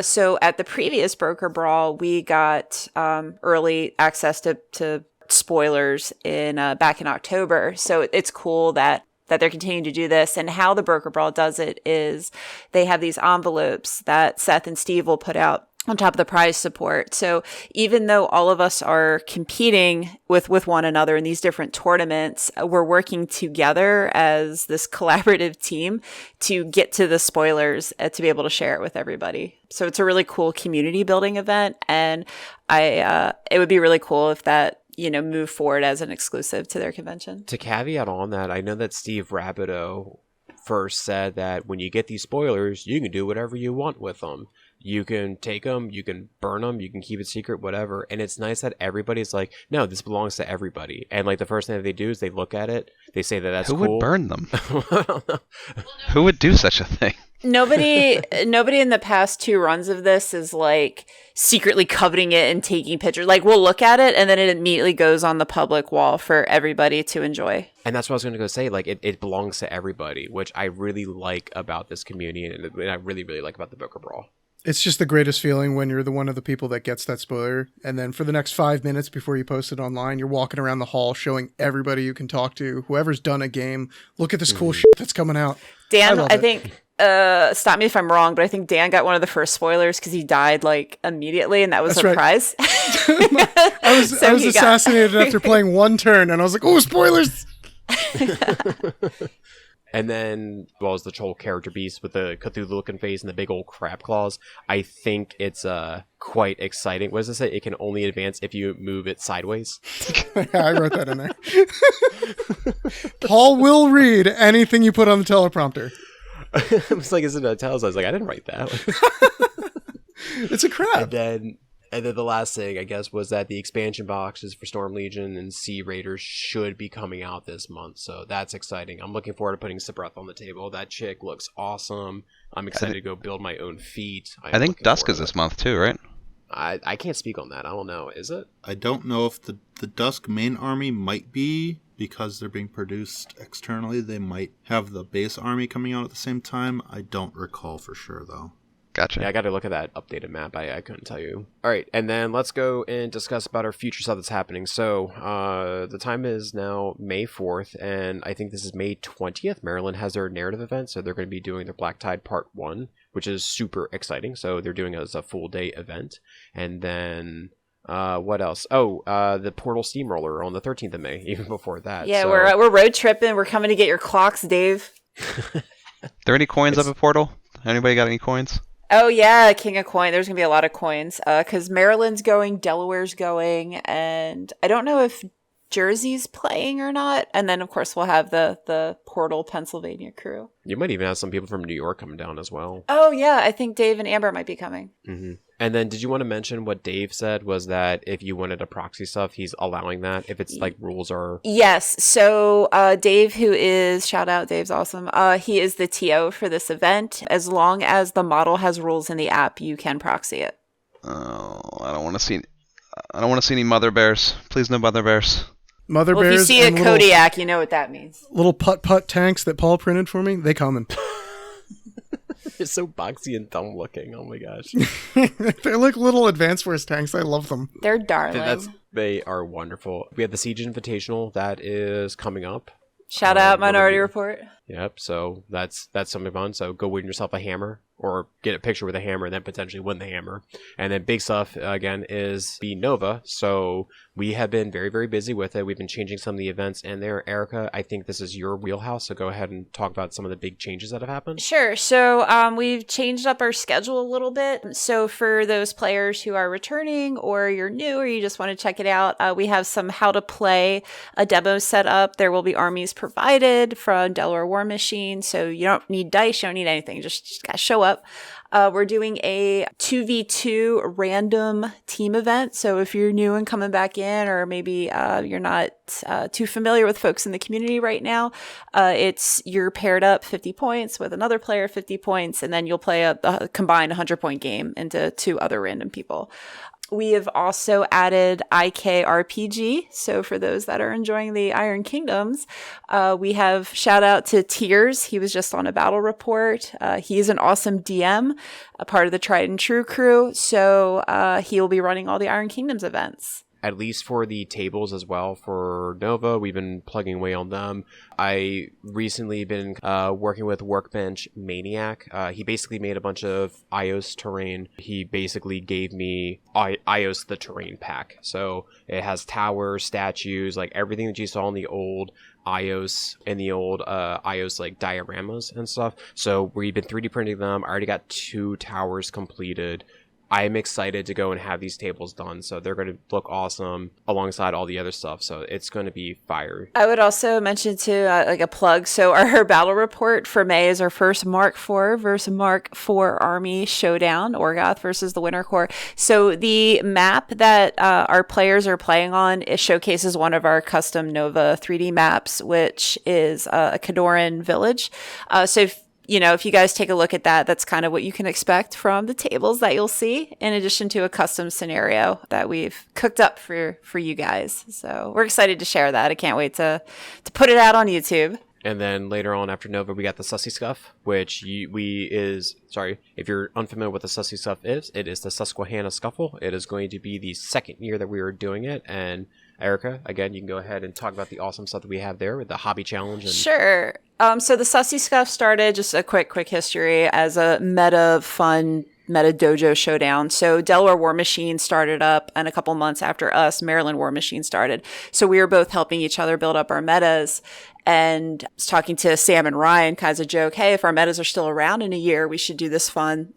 So at the previous Bokur Brawl, we got early access to spoilers in back in October. So it's cool that they're continuing to do this. And how the Bokur Brawl does it is they have these envelopes that Seth and Steve will put out on top of the prize support. So even though all of us are competing with one another in these different tournaments, we're working together as this collaborative team to get to the spoilers to be able to share it with everybody. So it's a really cool community building event. And it would be really cool if that move forward as an exclusive to their convention. To caveat on that, I know that Steve Rapido first said that when you get these spoilers, you can do whatever you want with them. You can take them, you can burn them, you can keep it secret, whatever. And it's nice that everybody's like, no, this belongs to everybody. And like the first thing that they do is they look at it, they say that that's Who cool. would burn them? Who would do such a thing? Nobody in the past 2 runs of this is like secretly coveting it and taking pictures. Like, we'll look at it and then it immediately goes on the public wall for everybody to enjoy. And that's what I was going to go say. Like, it belongs to everybody, which I really like about this community, and I really, really like about the Bokur Brawl. It's just the greatest feeling when you're the one of the people that gets that spoiler, and then for the next 5 minutes before you post it online, you're walking around the hall showing everybody you can talk to, whoever's done a game, look at this cool shit that's coming out. Dan, I think, stop me if I'm wrong, but I think Dan got one of the first spoilers because he died like immediately, and that was That's a right. prize. I was assassinated after playing 1 turn, and I was like, oh, spoilers! And then, well, as the troll character beast with the Cthulhu-looking face and the big old crab claws, I think it's quite exciting. What does it say? It can only advance if you move it sideways. I wrote that in there. Paul will read anything you put on the teleprompter. I was like, is it a tells? I was like, I didn't write that. It's a crab. And then the last thing, I guess, was that the expansion boxes for Storm Legion and Sea Raiders should be coming out this month. So that's exciting. I'm looking forward to putting Sabreth on the table. That chick looks awesome. I'm excited to go build my own feat. I think Dusk is this month too, right? I can't speak on that. I don't know. Is it? I don't know if the Dusk main army might be, because they're being produced externally. They might have the base army coming out at the same time. I don't recall for sure, though. Gotcha. Yeah, I got to look at that updated map. I couldn't tell you. All right, and then let's go and discuss about our future stuff that's happening. So the time is now May 4th, and I think this is May 20th. Maryland has their narrative event, so they're going to be doing their Black Tide Part 1, which is super exciting. So they're doing it as a full-day event. And then what else? Oh, the Portal Steamroller on the 13th of May, even before that. Yeah, so... we're road tripping. We're coming to get your clocks, Dave. There any coins up at Portal? Anybody got any coins? Oh, yeah, King of Coin. There's going to be a lot of coins because Maryland's going, Delaware's going, and I don't know if Jersey's playing or not. And then, of course, we'll have the Portal Pennsylvania crew. You might even have some people from New York coming down as well. Oh, yeah, I think Dave and Amber might be coming. Mm-hmm. And then did you want to mention what Dave said was that if you wanted to proxy stuff, he's allowing that if it's like rules are... Yes. So Dave, who is, shout out, Dave's awesome. He is the TO for this event. As long as the model has rules in the app, you can proxy it. Oh, I don't want to see any mother bears. Please no mother bears. Mother Well, if you bears see a and Kodiak, you know what that means. little putt-putt tanks that Paul printed for me, they coming. It's so boxy and dumb looking. Oh my gosh. They're like little Advance Force tanks. I love them. They're darling. They are wonderful. We have the Siege Invitational that is coming up. Shout out Minority Report. Yep, so that's something fun. So go win yourself a hammer or get a picture with a hammer and then potentially win the hammer. And then big stuff, again, is the Nova. So we have been very, very busy with it. We've been changing some of the events in there. Erica, I think this is your wheelhouse, so go ahead and talk about some of the big changes that have happened. Sure. So we've changed up our schedule a little bit. So for those players who are returning or you're new or you just want to check it out, we have some how to play a demo set up. There will be armies provided from Delaware Warmachine. So you don't need dice, you don't need anything. Just gotta show up. We're doing a 2v2 random team event. So if you're new and coming back in, or maybe you're not too familiar with folks in the community right now, you're paired up 50 points with another player 50 points, and then you'll play a combined 100-point game into 2 other random people. We have also added IKRPG. So for those that are enjoying the Iron Kingdoms, we have shout out to Tears. He was just on a battle report. He's an awesome DM, a part of the Tried and True crew. So he will be running all the Iron Kingdoms events. At least for the tables as well for Nova, we've been plugging away on them. I recently been working with Workbench Maniac. He basically made a bunch of Ios terrain. He basically gave me Ios the terrain pack. So it has towers, statues, like everything that you saw in the old Ios and the old Ios like dioramas and stuff. So we've been 3D printing them. I already got 2 towers completed. I'm excited to go and have these tables done. So they're going to look awesome alongside all the other stuff. So it's going to be fire. I would also mention too, like a plug. So our battle report for May is our first Mark IV versus Mark IV Army showdown, Orgoth versus the Winter Corps. So the map that our players are playing on, it showcases one of our custom Nova 3D maps, which is a Kadoran village. So if you guys take a look at that, that's kind of what you can expect from the tables that you'll see, in addition to a custom scenario that we've cooked up for you guys. So we're excited to share that. I can't wait to put it out on YouTube. And then later on after Nova, we got the Sussy Scuff, which if you're unfamiliar with the Sussy Scuff is, it is the Susquehanna Scuffle. It is going to be the second year that we are doing it. And Erica, again, you can go ahead and talk about the awesome stuff that we have there with the hobby challenge. Sure. So the Sussy Scuff started, just a quick history, as a meta dojo showdown. So Delaware Warmachine started up, and a couple months after us, Maryland Warmachine started. So we were both helping each other build up our metas. And I was talking to Sam and Ryan, kind of as a joke, hey, if our metas are still around in a year, we should do this fun,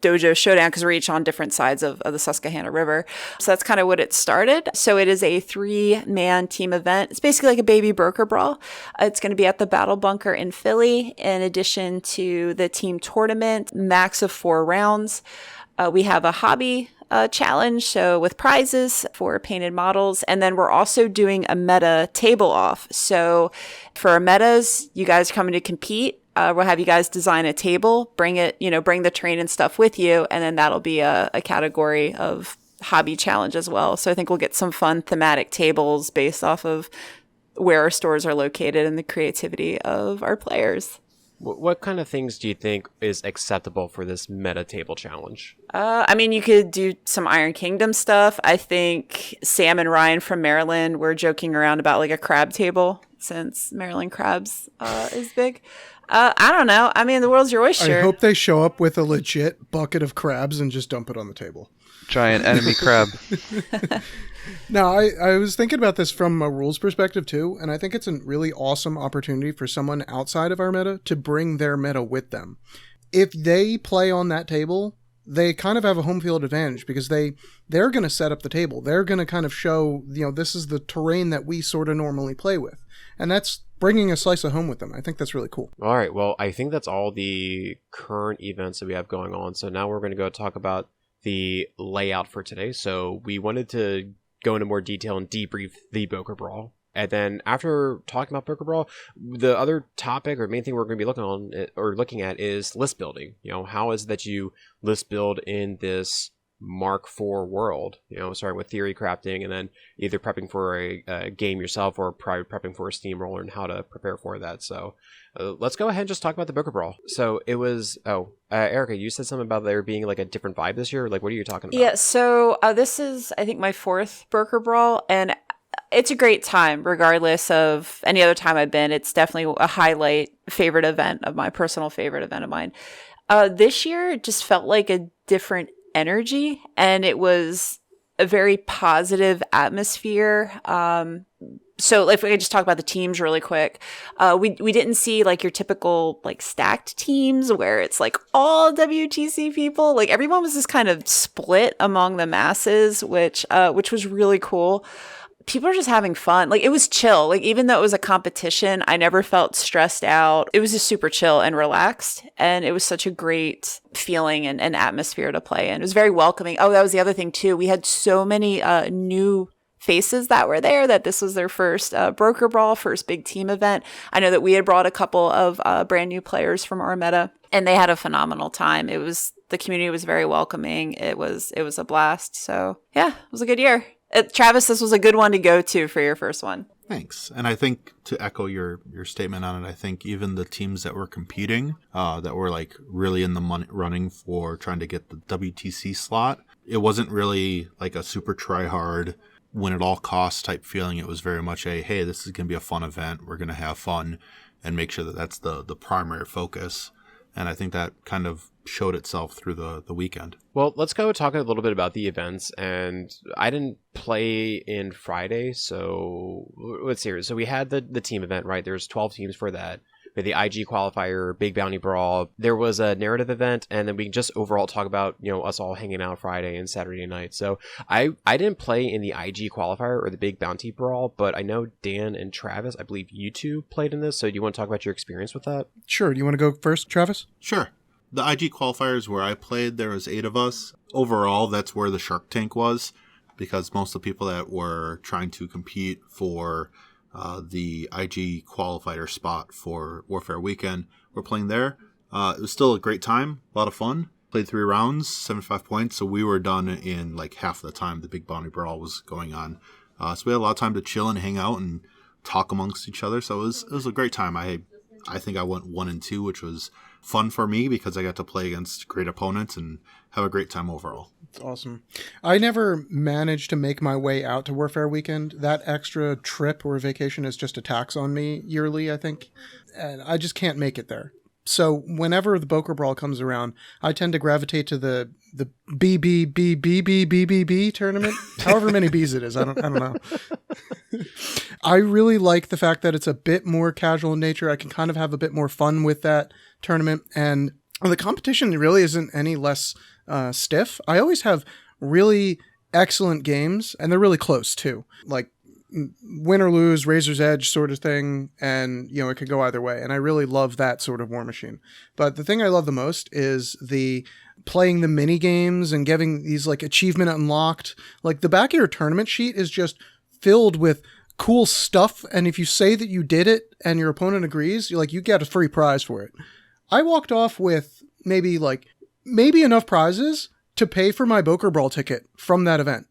dojo showdown, because we're each on different sides of the Susquehanna River. So that's kind of what it started. So it is a 3-man team event. It's basically like a baby Bokur Brawl. It's going to be at the Battle Bunker in Philly, in addition to the team tournament, max of 4 rounds. We have a hobby challenge, so with prizes for painted models. And then we're also doing a meta table off. So for our metas, you guys are coming to compete. We'll have you guys design a table, bring the train and stuff with you, and then that'll be a category of hobby challenge as well. So I think we'll get some fun thematic tables based off of where our stores are located and the creativity of our players. What kind of things do you think is acceptable for this meta table challenge? You could do some Iron Kingdom stuff. I think Sam and Ryan from Maryland were joking around about like a crab table, since Maryland crabs is big. I don't know. The world's your oyster. I hope they show up with a legit bucket of crabs and just dump it on the table. Giant enemy crab. Now, I was thinking about this from a rules perspective too, and I think it's a really awesome opportunity for someone outside of our meta to bring their meta with them. If they play on that table, they kind of have a home field advantage, because they're going to set up the table. They're going to kind of show, this is the terrain that we sort of normally play with. And that's bringing a slice of home with them. I think that's really cool. All right. Well, I think that's all the current events that we have going on. So now we're going to go talk about the layout for today. So we wanted to go into more detail and debrief the Bokur Brawl. And then after talking about Bokur Brawl, the other topic or main thing we're going to be looking at is list building. How is that you list build in this Mark IV world, starting with theory crafting and then either prepping for a game yourself or prepping for a Steamroller and how to prepare for that. So let's go ahead and just talk about the Bokur Brawl. So it was, Erica, you said something about there being like a different vibe this year. Like, what are you talking about? Yeah, so this is, I think, my 4th Bokur Brawl, and it's a great time, regardless of any other time I've been. It's definitely a highlight personal favorite event of mine. This year, it just felt like a different energy, and it was a very positive atmosphere. So if we could just talk about the teams really quick, we didn't see like your typical like stacked teams where it's like all WTC people. Like everyone was just kind of split among the masses, which was really cool. People are just having fun. Like it was chill. Like even though it was a competition, I never felt stressed out. It was just super chill and relaxed. And it was such a great feeling and atmosphere to play in. It was very welcoming. Oh, that was the other thing too. We had so many new faces that were there that this was their first Bokur Brawl, first big team event. I know that we had brought a couple of brand new players from our meta, and they had a phenomenal time. The community was very welcoming. It was a blast. So yeah, it was a good year. Travis, this was a good one to go to for your first one. Thanks. And I think to echo your statement on it, I think even the teams that were competing, that were like really in the running for trying to get the WTC slot, it wasn't really like a super try hard, win at all costs type feeling. It was very much hey, this is going to be a fun event. We're going to have fun and make sure that that's the primary focus. And I think that kind of showed itself through the weekend. Well, let's go talk a little bit about the events. And I didn't play in Friday, so let's see. So we had the team event, right? There's 12 teams for that. We had the IG qualifier, Big Bounty Brawl. There was a narrative event, and then we can just overall talk about, us all hanging out Friday and Saturday night. So I didn't play in the IG qualifier or the Big Bounty Brawl, but I know Dan and Travis, I believe you two played in this. So do you want to talk about your experience with that? Sure. Do you want to go first, Travis? Sure. The IG qualifiers where I played, there was 8 of us. Overall, that's where the Shark Tank was, because most of the people that were trying to compete for the IG qualifier spot for Warfare Weekend were playing there. It was still a great time, a lot of fun. Played 3 rounds, 75 points, so we were done in like half the time the Big Bounty Brawl was going on. So we had a lot of time to chill and hang out and talk amongst each other. So it was a great time. I think I went 1 and 2, which was fun for me because I got to play against great opponents and have a great time overall. That's awesome. I never managed to make my way out to Warfare Weekend. That extra trip or vacation is just a tax on me yearly, I think. And I just can't make it there. So whenever the Bokur Brawl comes around, I tend to gravitate to the BBBBBBBB tournament. However many B's it is, I don't know. I really like the fact that it's a bit more casual in nature. I can kind of have a bit more fun with that tournament, and the competition really isn't any less stiff. I always have really excellent games, and they're really close too. Like win or lose, razor's edge sort of thing, and it could go either way. And I really love that sort of Warmachine. But the thing I love the most is the playing the mini games and getting these like achievement unlocked. Like the back of your tournament sheet is just filled with cool stuff, and if you say that you did it and your opponent agrees, you get a free prize for it. I walked off with maybe enough prizes to pay for my Bokur Brawl ticket from that event.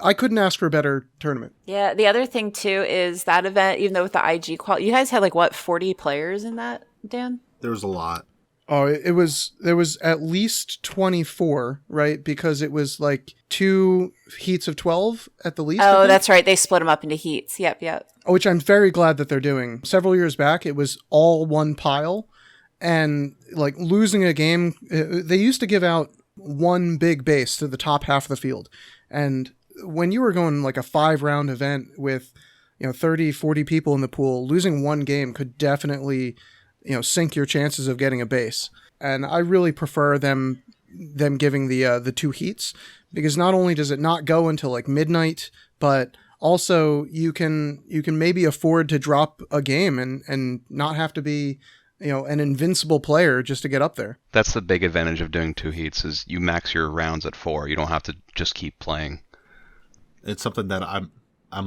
I couldn't ask for a better tournament. Yeah, the other thing too is that event, even though with the IG you guys had 40 players in that, Dan? There was a lot. Oh, there was at least 24, right? Because it was 2 heats of 12 at the least. Oh, that's right. They split them up into heats. Yep. Which I'm very glad that they're doing. Several years back, it was all one pile. And losing a game, they used to give out one big base to the top half of the field. And when you were going a 5-round event with 30, 40 people in the pool, losing one game could definitely sink your chances of getting a base. And I really prefer them giving the 2 heats, because not only does it not go until midnight, but also you can maybe afford to drop a game and not have to be an invincible player just to get up there. That's the big advantage of doing 2 heats, is you max your rounds at 4. You don't have to just keep playing. It's something that I'm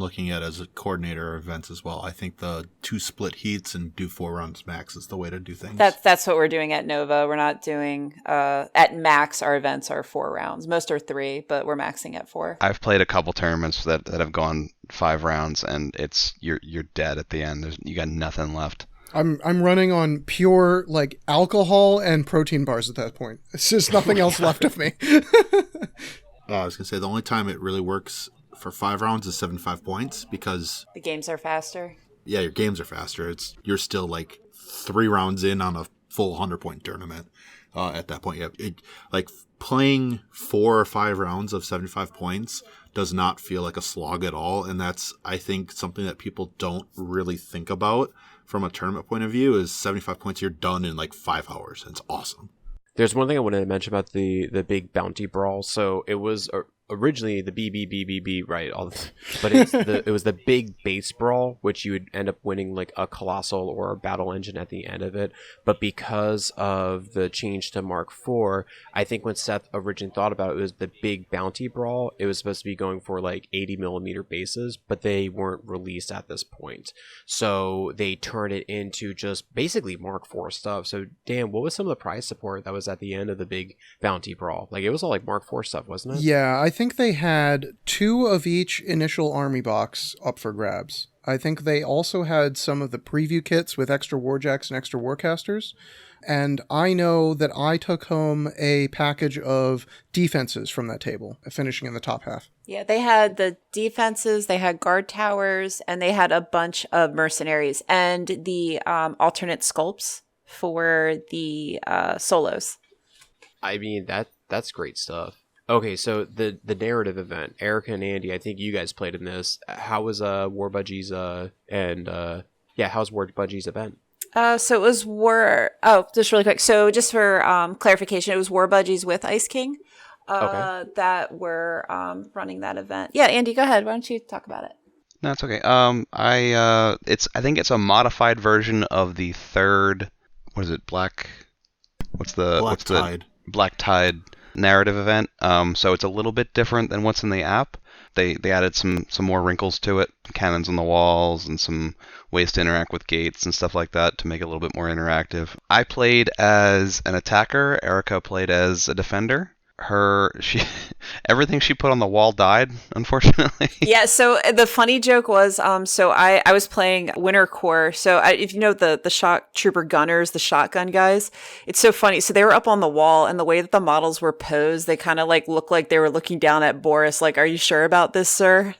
looking at as a coordinator of events as well. I think the 2 split heats and do 4 rounds max is the way to do things. That's what we're doing at Nova. We're not doing at max. Our events are 4 rounds. Most are 3, but we're maxing at 4. I've played a couple tournaments that have gone 5 rounds, and it's you're dead at the end. You got nothing left. I'm running on pure alcohol and protein bars at that point. It's just nothing else left of me. I was gonna say the only time it really works for 5 rounds is 75 points, because The games are faster. Yeah, your games are faster. You're still 3 rounds in on a full 100-point tournament. At that point, playing 4 or 5 rounds of 75 points does not feel like a slog at all, and that's, I think, something that people don't really think about from a tournament point of view. Is 75 points, you're done in 5 hours. It's awesome. There's one thing I wanted to mention about the Big Bounty Brawl. So it was originally the BBBBB, right? But it was the Big Base Brawl, which you would end up winning a Colossal or a Battle Engine at the end of it. But because of the change to Mark IV, I think when Seth originally thought about it, it was the Big Bounty Brawl. It was supposed to be going for 80mm bases, but they weren't released at this point. So they turned it into just basically Mark IV stuff. So Dan, what was some of the prize support that was at the end of the Big Bounty Brawl? It was all Mark IV stuff, wasn't it? Yeah, I think they had 2 of each initial army box up for grabs. I think they also had some of the preview kits with extra warjacks and extra warcasters. And I know that I took home a package of defenses from that table, finishing in the top half. Yeah, they had the defenses, they had guard towers, and they had a bunch of mercenaries and the alternate sculpts for the solos. I mean, that's great stuff. Okay, so the narrative event, Erica and Andy, I think you guys played in this. How was War Budgies how's War Budgies event? So it was just really quick. So just for clarification, it was War Budgies with Ice King that were running that event. Yeah, Andy, go ahead. Why don't you talk about it? No, it's okay. I think it's a modified version of the third. What is it? Black Tide narrative event. So it's a little bit different than what's in the app. They added some more wrinkles to it, cannons on the walls, and some ways to interact with gates and stuff like that to make it a little bit more interactive. I played as an attacker. Erica played as a defender. Everything she put on the wall died, unfortunately. Yeah, so the funny joke was, so I was playing Winter Corps. So if you know the shock trooper gunners, the shotgun guys, it's so funny. So they were up on the wall, and the way that the models were posed, they kind of like looked like they were looking down at Boris, like, "Are you sure about this, sir?"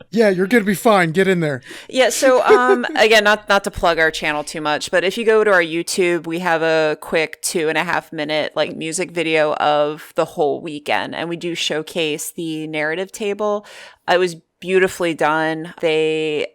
Yeah, you're going to be fine. Get in there. Yeah, so again, not to plug our channel too much, but if you go to our YouTube, we have a quick 2.5 minute like music video of the whole weekend, and we do showcase the narrative table. It was beautifully done. They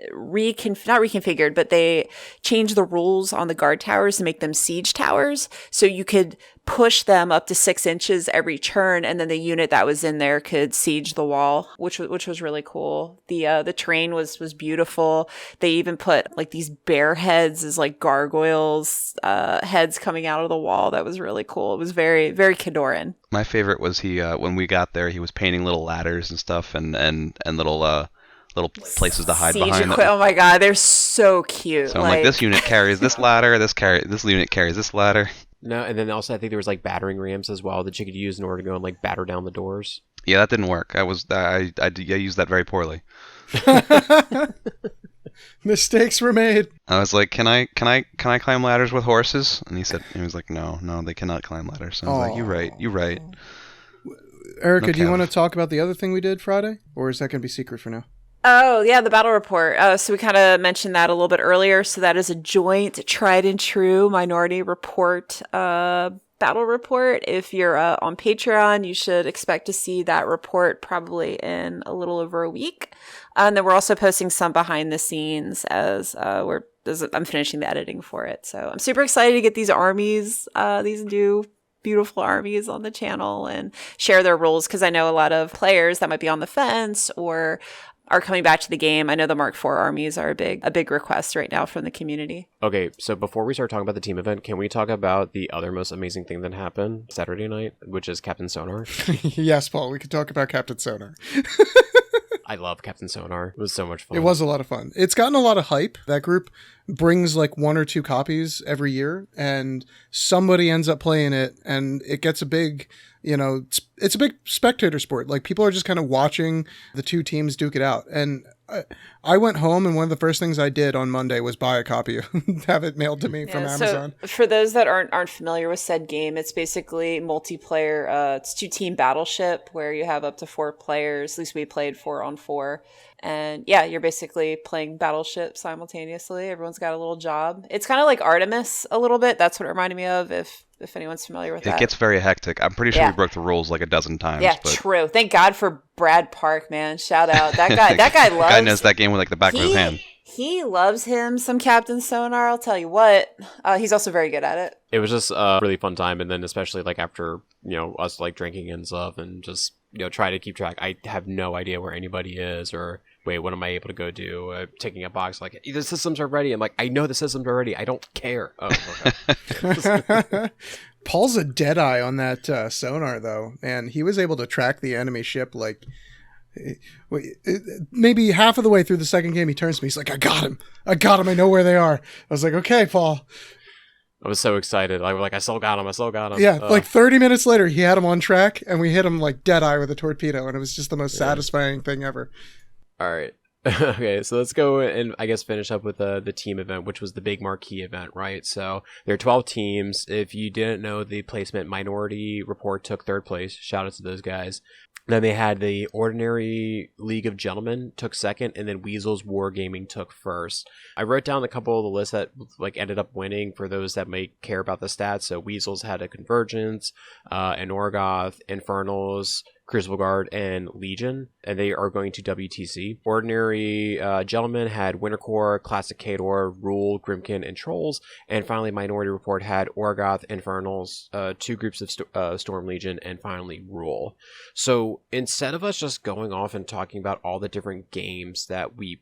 not reconfigured, but they changed the rules on the guard towers to make them siege towers, so you could push them up to 6 inches every turn, and then the unit that was in there could siege the wall, which was really cool. The terrain was beautiful. They even put like these bear heads as like gargoyles heads coming out of the wall. That was really cool. It was very, very Khadorian. My favorite was he when we got there, he was painting little ladders and stuff and little places to hide behind. Oh my god, they're so cute. So I'm like, this unit carries this ladder, this unit carries this ladder. No, and then also I think there was like battering rams as well that you could use in order to go and like batter down the doors. Yeah, that didn't work. I used that very poorly. Mistakes were made. I was like, can I climb ladders with horses? And he was like, no, they cannot climb ladders. So I was like, you're right. Erica, Okay. do you want to talk about the other thing we did Friday, or is that going to be secret for now? Oh, yeah, the battle report. So we kind of mentioned that a little bit earlier. So that is a joint, tried and true Minority Report battle report. If you're on Patreon, you should expect to see that report probably in a little over a week. And then we're also posting some behind the scenes as I'm finishing the editing for it. So I'm super excited to get these armies, these new beautiful armies on the channel and share their rules, because I know a lot of players that might be on the fence or are coming back to the game. I know the Mark IV armies are a big request right now from the community. Okay, so before we start talking about the team event, can we talk about the other most amazing thing that happened Saturday night, which is Captain Sonar? Yes, Paul, we could talk about Captain Sonar. I love Captain Sonar. It was so much fun. It was a lot of fun. It's gotten a lot of hype. That group brings like 1 or 2 copies every year, and somebody ends up playing it, and it gets a big, it's a big spectator sport. Like, people are just kind of watching the two teams duke it out. And I went home, and one of the first things I did on Monday was buy a copy, have it mailed to me from Amazon. So for those that aren't familiar with said game, it's basically multiplayer. It's 2-team battleship where you have up to 4 players. At least we played 4-on-4. And yeah, you're basically playing battleship simultaneously. Everyone's got a little job. It's kind of like Artemis a little bit. That's what it reminded me of, if anyone's familiar with that. It gets very hectic. I'm pretty sure we broke the rules like a dozen times. Yeah, but true. Thank God for Brad Park, man. Shout out. That guy loves... guy knows that game with like the back of his hand. He loves him some Captain Sonar, I'll tell you what. He's also very good at it. It was just a really fun time, and then especially like after, us like drinking and stuff and just, try to keep track. I have no idea where anybody is, or wait, what am I able to go do? Taking a box like, the systems are ready. I'm like, I know the systems are ready. I don't care. Oh, okay. Paul's a dead eye on that sonar, though, and he was able to track the enemy ship like maybe half of the way through the second game. He turns to me, he's like, I got him. I know where they are. I was like, okay, Paul. I was so excited. I was like, I still got him. Yeah, like 30 minutes later, he had him on track, and we hit him like dead eye with a torpedo, and it was just the most satisfying thing ever. All right. Okay, so let's go and I guess finish up with the team event, which was the big marquee event, right? So there are 12 teams. If you didn't know the placement, Minority Report took 3rd place. Shout out to those guys. Then they had the Ordinary League of Gentlemen took 2nd, and then Weasel's Wargaming took 1st. I wrote down a couple of the lists that like ended up winning for those that might care about the stats. So Weasel's had a Convergence, an Orgoth, Infernals, Crucible Guard, and Legion, and they are going to WTC. Ordinary Gentlemen had Winter Corps, Classic Khador, Rule, Grimkin, and Trolls, and finally Minority Report had Orgoth, Infernals, 2 groups of Storm Legion, and finally Rule. So instead of us just going off and talking about all the different games that we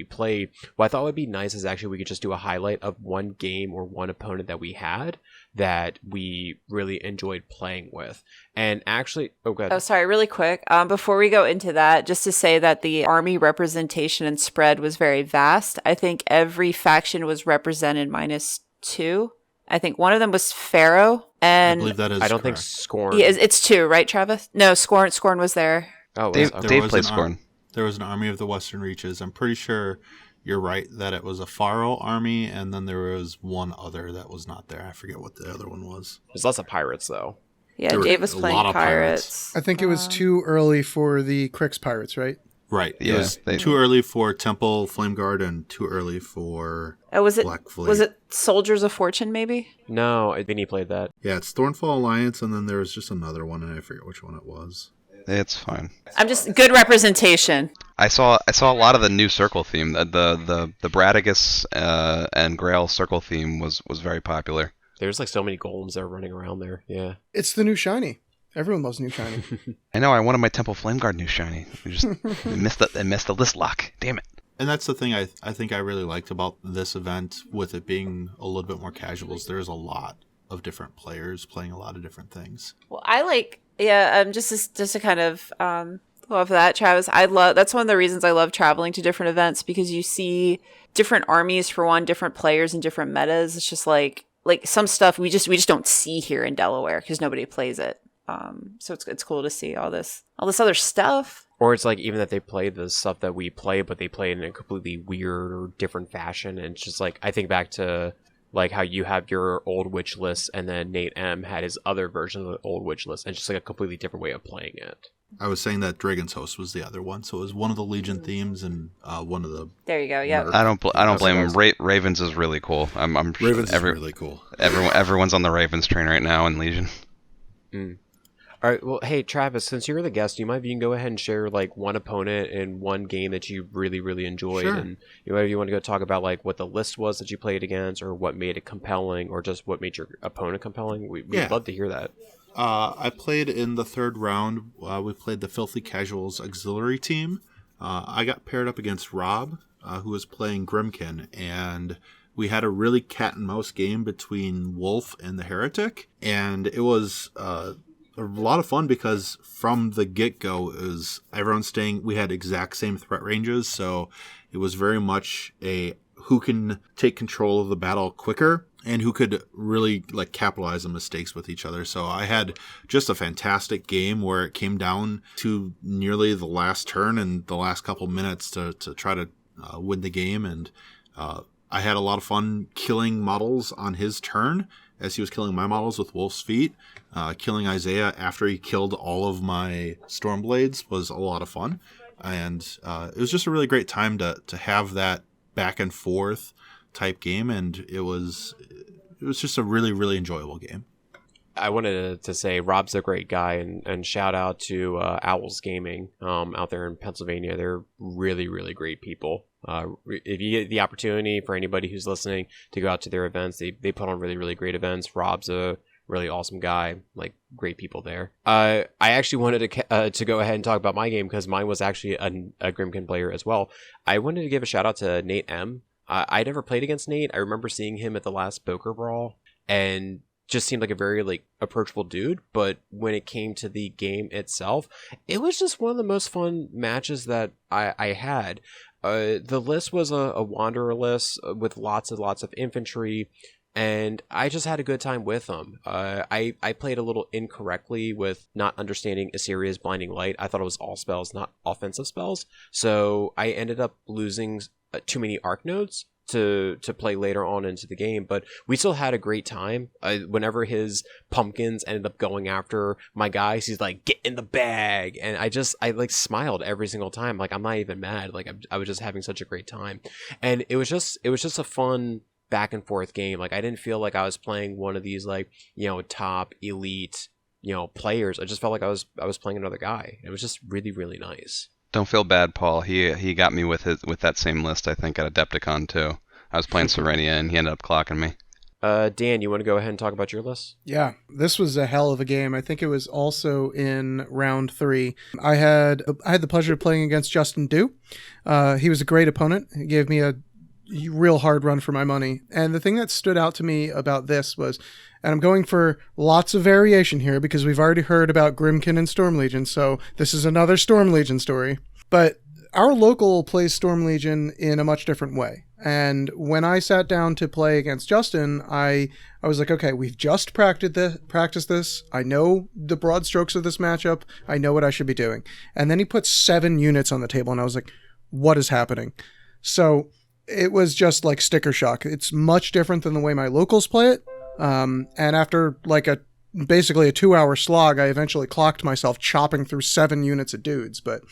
played, what I thought would be nice is actually we could just do a highlight of one game or one opponent that we had that we really enjoyed playing with. And actually, sorry, really quick. Before we go into that, just to say that the army representation and spread was very vast. I think every faction was represented -2. I think one of them was Pharaoh, and I believe that is. I don't think correct. Scorn. yeah, it's 2, right, Travis? No, Scorn was there. Oh, Dave, okay. Dave was played an Scorn. There was an army of the Western Reaches. I'm pretty sure you're right that it was a Pharaoh army, and then there was one other that was not there. I forget what the other one was. There's lots of pirates though. Yeah, There were Dave was a playing lot of pirates. I think it was too early for the Crix Pirates, right? Right. Yeah, It was too early for Temple Flame Guard and too early for Was it Black Fleet. was it Soldiers of Fortune? Maybe. No, Vinny played that. Yeah, it's Thornfall Alliance, and then there was just another one, and I forget which one it was. It's fine. I'm just good representation. I saw a lot of the new circle theme. The Bradigus and Grail circle theme was very popular. There's like so many golems that are running around there. Yeah. It's the new shiny. Everyone loves new shiny. I know. I wanted my Temple Flame Guard new shiny. I just missed the list lock. Damn it. And that's the thing I think I really liked about this event, with it being a little bit more casual, is there's a lot of different players playing a lot of different things. Well, I like, just to kind of love that, Travis. That's one of the reasons I love traveling to different events, because you see different armies for one, different players and different metas. It's just like some stuff we just don't see here in Delaware because nobody plays it. So it's cool to see all this other stuff. Or it's like even that they play the stuff that we play, but they play it in a completely weird or different fashion. And it's just like, I think back to like how you have your old witch list, and then Nate M had his other version of the old witch list, and just like a completely different way of playing it. I was saying that Dragon's Host was the other one, so it was one of the Legion themes and one of the. There you go. Yeah. I don't blame him. Ravens is really cool. I'm Ravens is really cool. Everyone's on the Ravens train right now in Legion. Mm. All right. Well, hey Travis, since you're the guest, you can go ahead and share like one opponent in one game that you really, really enjoyed, Sure. and if you want to go talk about like what the list was that you played against, or what made it compelling, or just what made your opponent compelling. We'd love to hear that. I played in the third round. We played the Filthy Casuals auxiliary team. I got paired up against Rob, who was playing Grimkin, and we had a really cat and mouse game between Wolf and the Heretic, and it was a lot of fun because from the get-go is everyone we had exact same threat ranges, so it was very much a who can take control of the battle quicker and who could really like capitalize on mistakes with each other. So I had just a fantastic game where it came down to nearly the last turn and the last couple minutes to try to win the game. And I had a lot of fun killing models on his turn as he was killing my models with Wolf's Feet. Killing Isaiah after he killed all of my Stormblades was a lot of fun. And it was just a really great time to have that back and forth type game, and it was just a really, really enjoyable game. I wanted to say Rob's a great guy, and shout out to Owls Gaming out there in Pennsylvania. They're really, really great people. If you get the opportunity, for anybody who's listening, to go out to their events, they put on really, really great events. Rob's a really awesome guy, like great people there. I actually wanted to go ahead and talk about my game because mine was actually a Grimkin player as well. I wanted to give a shout out to Nate M. I never played against Nate. I remember seeing him at the last Bokur Brawl and just seemed like a very like approachable dude. But when it came to the game itself, it was just one of the most fun matches that I had. The list was a Wanderer list with lots of infantry, and I just had a good time with them. I played a little incorrectly with not understanding Assyria's Blinding Light. I thought it was all spells, not offensive spells. So I ended up losing too many arc nodes to play later on into the game, but we still had a great time. Whenever his pumpkins ended up going after my guys, he's like, get in the bag, and I like smiled every single time. Like, I'm not even mad. Like, I was just having such a great time, and it was just a fun back and forth game. Like, I didn't feel like I was playing one of these like, top elite players. I just felt like I was playing another guy. It was just really, really nice. Don't feel bad, Paul. He got me with that same list, I think, at Adepticon too. I was playing Serenia and he ended up clocking me. Dan, you want to go ahead and talk about your list? Yeah, this was a hell of a game. I think it was also in round 3. I had the pleasure of playing against Justin Dew. He was a great opponent. He gave me a real hard run for my money. And the thing that stood out to me about this was, and I'm going for lots of variation here because we've already heard about Grimkin and Storm Legion, so this is another Storm Legion story. But our local plays Storm Legion in a much different way. And when I sat down to play against Justin, I was like, okay, we've just practiced this. I know the broad strokes of this matchup. I know what I should be doing. And then he put 7 units on the table, and I was like, what is happening? So it was just like sticker shock. It's much different than the way my locals play it. And after like basically a 2-hour slog, I eventually clocked myself chopping through 7 units of dudes. But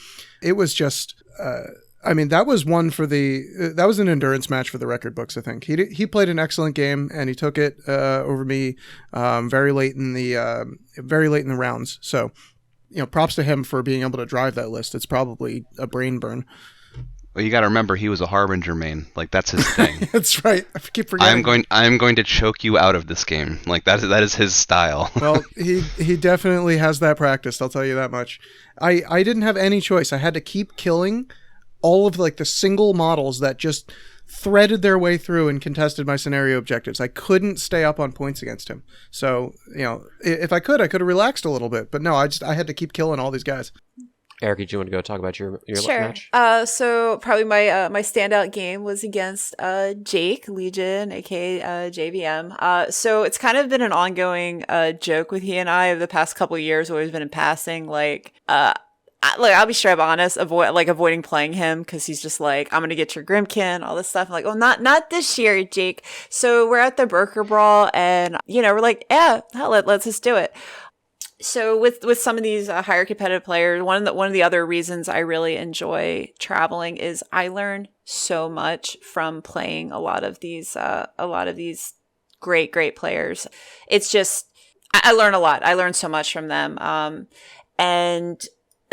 it was just... that was that was an endurance match for the record books, I think. He played an excellent game, and he took it over me very late in the rounds. So, props to him for being able to drive that list. It's probably a brain burn. Well, you got to remember, he was a Harbinger main. Like, that's his thing. That's right. I keep forgetting. I'm going to choke you out of this game. Like, that is his style. Well, he definitely has that practiced, I'll tell you that much. I didn't have any choice. I had to keep killing all of like the single models that just threaded their way through and contested my scenario objectives. I couldn't stay up on points against him. So, if I could have relaxed a little bit, but no, I had to keep killing all these guys. Eric, do you want to go talk about your Sure. match? So probably my standout game was against Jake Legion, aka JVM. So it's kind of been an ongoing joke with he and I over the past couple of years. Always been in passing, I'll be straight up honest, avoiding playing him because he's just like, I'm gonna get your Grimkin, all this stuff. I'm like, oh, not this year, Jake. So we're at the Bokur Brawl, and we're like, yeah, hell, let's just do it. So with some of these higher competitive players, one of the other reasons I really enjoy traveling is I learn so much from playing a lot of these great players. It's just I learn a lot. I learn so much from them, and.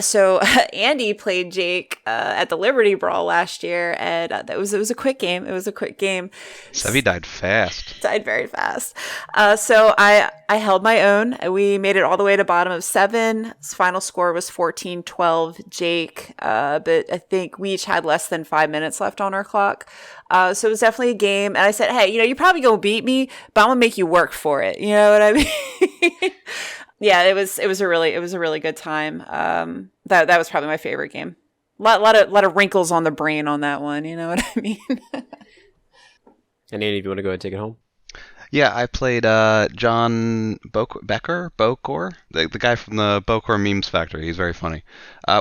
So Andy played Jake at the Liberty Brawl last year, and it was a quick game. Sevi died fast. Died very fast. So I held my own. We made it all the way to bottom of 7. His final score was 14-12 Jake, but I think we each had less than 5 minutes left on our clock. So it was definitely a game. And I said, hey, you're probably going to beat me, but I'm going to make you work for it. You know what I mean? Yeah, it was a really good time. That was probably my favorite game. Lot of wrinkles on the brain on that one. You know what I mean? And Andy, do you want to go ahead and take it home? Yeah, I played John Bokur, the guy from the Bokur Memes Factory. He's very funny.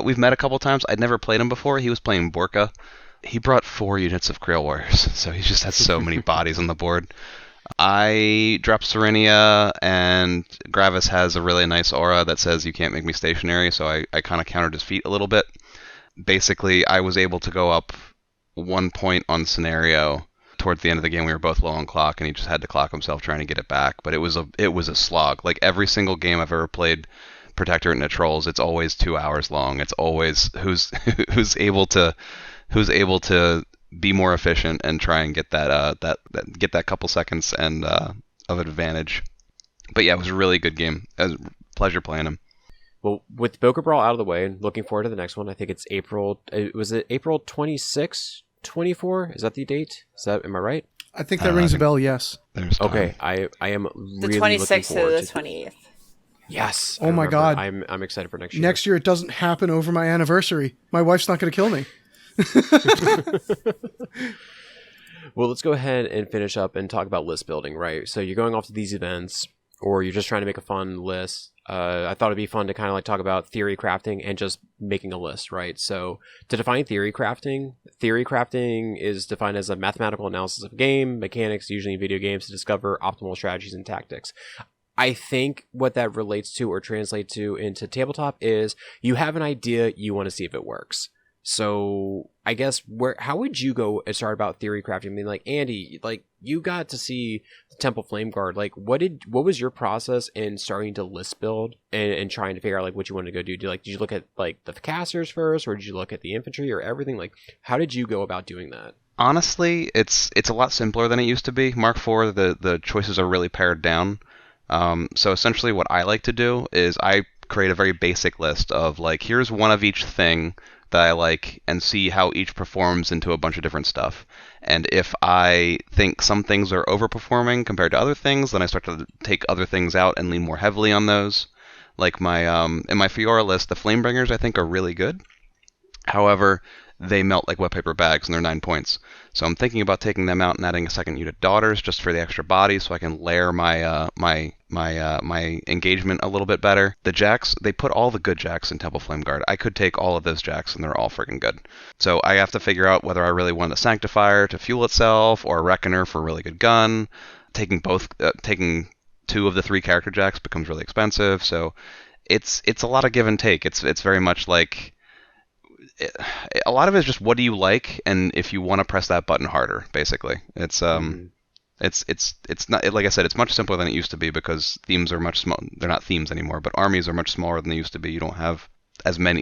We've met a couple times. I'd never played him before. He was playing Borka. He brought 4 units of Creel Warriors, so he just has so many bodies on the board. I dropped Serenia, and Gravis has a really nice aura that says you can't make me stationary, so I kind of countered his feat a little bit. Basically, I was able to go up 1 point on scenario. Towards the end of the game, we were both low on clock, and he just had to clock himself trying to get it back. But it was a slog. Like every single game I've ever played Protectorate and Trolls, it's always 2 hours long. It's always who's able to be more efficient and try and get that couple seconds and of advantage. But yeah, it was a really good game. It was a pleasure playing him. Well, with Bokur Brawl out of the way, and looking forward to the next one. I think it's April 26, 24? Is that the date? Am I right? I think that rings a bell. Yes. Okay, I am really the 26th looking forward to the 28th. Yes. Oh my God. I'm excited for next year. Next year it doesn't happen over my anniversary. My wife's not going to kill me. Well, let's go ahead and finish up and talk about list building, right? So you're going off to these events, or you're just trying to make a fun list. I thought it'd be fun to kind of like talk about theory crafting and just making a list, right? So to define theory crafting is defined as a mathematical analysis of a game, mechanics, usually in video games, to discover optimal strategies and tactics. I think what that relates to or translates to into tabletop is you have an idea, you want to see if it works. So I guess how would you go and start about theory crafting? I mean, like Andy, like you got to see the Temple Flame Guard. Like what was your process in starting to list build and trying to figure out like what you wanted to go do? Did you look at like the casters first, or did you look at the infantry or everything? Like how did you go about doing that? Honestly, it's a lot simpler than it used to be. Mark IV, the choices are really pared down. So essentially what I like to do is I create a very basic list of like, here's one of each thing that I like, and see how each performs into a bunch of different stuff. And if I think some things are overperforming compared to other things, then I start to take other things out and lean more heavily on those. Like my in my Fiora list, the Flamebringers I think are really good. However, they melt like wet paper bags and they're 9 points. So I'm thinking about taking them out and adding a second unit Daughters just for the extra body, so I can layer my my engagement a little bit better. The Jacks, they put all the good Jacks in Temple Flame Guard. I could take all of those Jacks and they're all freaking good. So I have to figure out whether I really want a Sanctifier to fuel itself or a Reckoner for a really good gun. Taking two of the 3 character Jacks becomes really expensive. So it's a lot of give and take. It's very much like a lot of it is just what do you like, and if you want to press that button harder, basically. It's not, like I said, it's much simpler than it used to be because themes are much small. They're not themes anymore, but armies are much smaller than they used to be. You don't have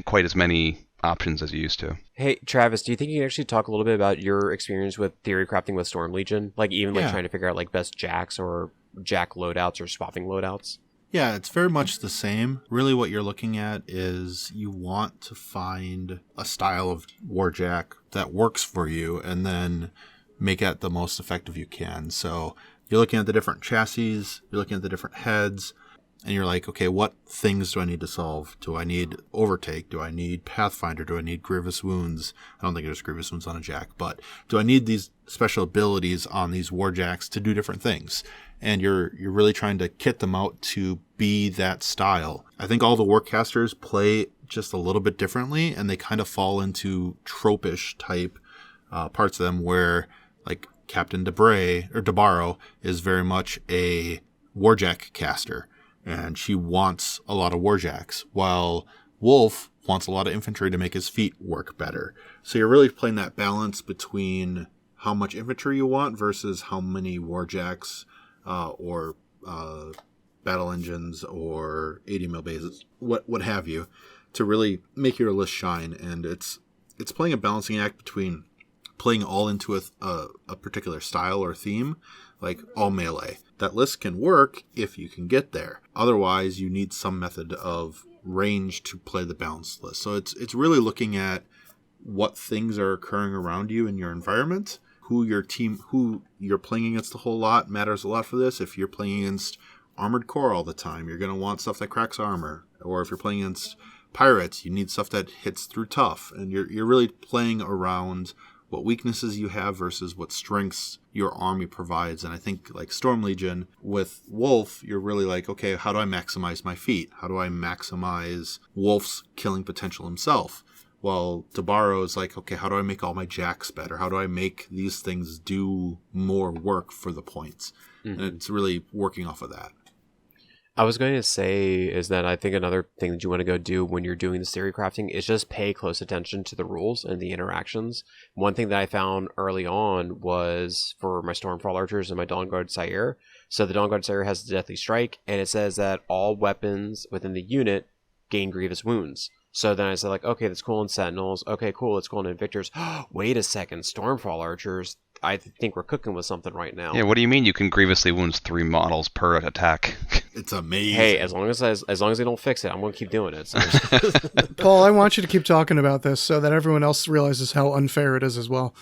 quite as many options as you used to. Hey Travis, do you think you can actually talk a little bit about your experience with theory crafting with Storm Legion, like even like trying to figure out like best Jacks or Jack loadouts or swapping loadouts? Yeah, it's very much the same. Really what you're looking at is you want to find a style of Warjack that works for you and then make it the most effective you can. So you're looking at the different chassis, you're looking at the different heads, and you're like, okay, what things do I need to solve? Do I need Overtake? Do I need Pathfinder? Do I need Grievous Wounds? I don't think there's Grievous Wounds on a Jack, but do I need these special abilities on these Warjacks to do different things? And you're really trying to kit them out to be that style. I think all the Warcasters play just a little bit differently, and they kind of fall into tropish type parts of them where, like, Captain Debarro is very much a Warjack caster, and she wants a lot of Warjacks, while Wolf wants a lot of infantry to make his feet work better. So you're really playing that balance between how much infantry you want versus how many Warjacks or battle engines or 80 mil bases, what have you, to really make your list shine. And it's playing a balancing act between playing all into a particular style or theme, like all melee. That list can work if you can get there. Otherwise, you need some method of range to play the balanced list. So it's really looking at what things are occurring around you in your environment. Who you're playing against a whole lot matters a lot for this. If you're playing against Armored Core all the time, you're going to want stuff that cracks armor. Or if you're playing against Pirates, you need stuff that hits through tough. And you're really playing around what weaknesses you have versus what strengths your army provides. And I think like Storm Legion with Wolf, you're really like, okay, how do I maximize my feat? How do I maximize Wolf's killing potential himself? Well, Debarro is like, okay, how do I make all my Jacks better? How do I make these things do more work for the points? Mm-hmm. And it's really working off of that. I was going to say is that I think another thing that you want to go do when you're doing this theory crafting is just pay close attention to the rules and the interactions. One thing that I found early on was for my Stormfall Archers and my Dawnguard Sire. So the Dawnguard Sire has the Deathly Strike, and it says that all weapons within the unit gain grievous wounds. So then I said, like, okay, that's cool in Sentinels. Okay, cool, it's cool in Invictors. Wait a second, Stormfall Archers. I think we're cooking with something right now. Yeah, what do you mean you can grievously wound 3 models per attack? It's amazing. Hey, as long as they don't fix it, I'm going to keep doing it. So. Paul, I want you to keep talking about this so that everyone else realizes how unfair it is as well.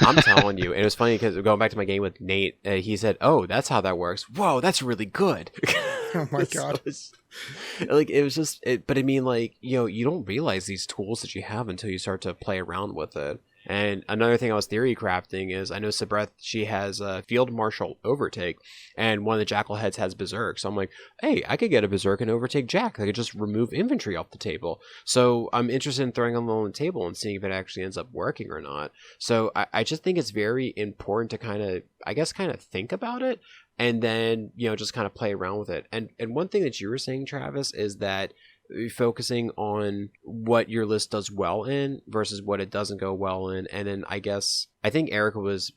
I'm telling you. And it was funny because going back to my game with Nate, he said, oh, that's how that works. Whoa, that's really good. Oh my God. But I mean, like, you know, you don't realize these tools that you have until you start to play around with it. And another thing I was theory crafting is I know Sabreth, she has a Field Marshal Overtake, and one of the Jackal heads has Berserk. So I'm like, hey, I could get a Berserk and Overtake Jack. I could just remove infantry off the table. So I'm interested in throwing them on the table and seeing if it actually ends up working or not. So I just think it's very important to kind of think about it and then, you know, just kind of play around with it. And one thing that you were saying, Travis, is that focusing on what your list does well in versus what it doesn't go well in. And then I think Erica was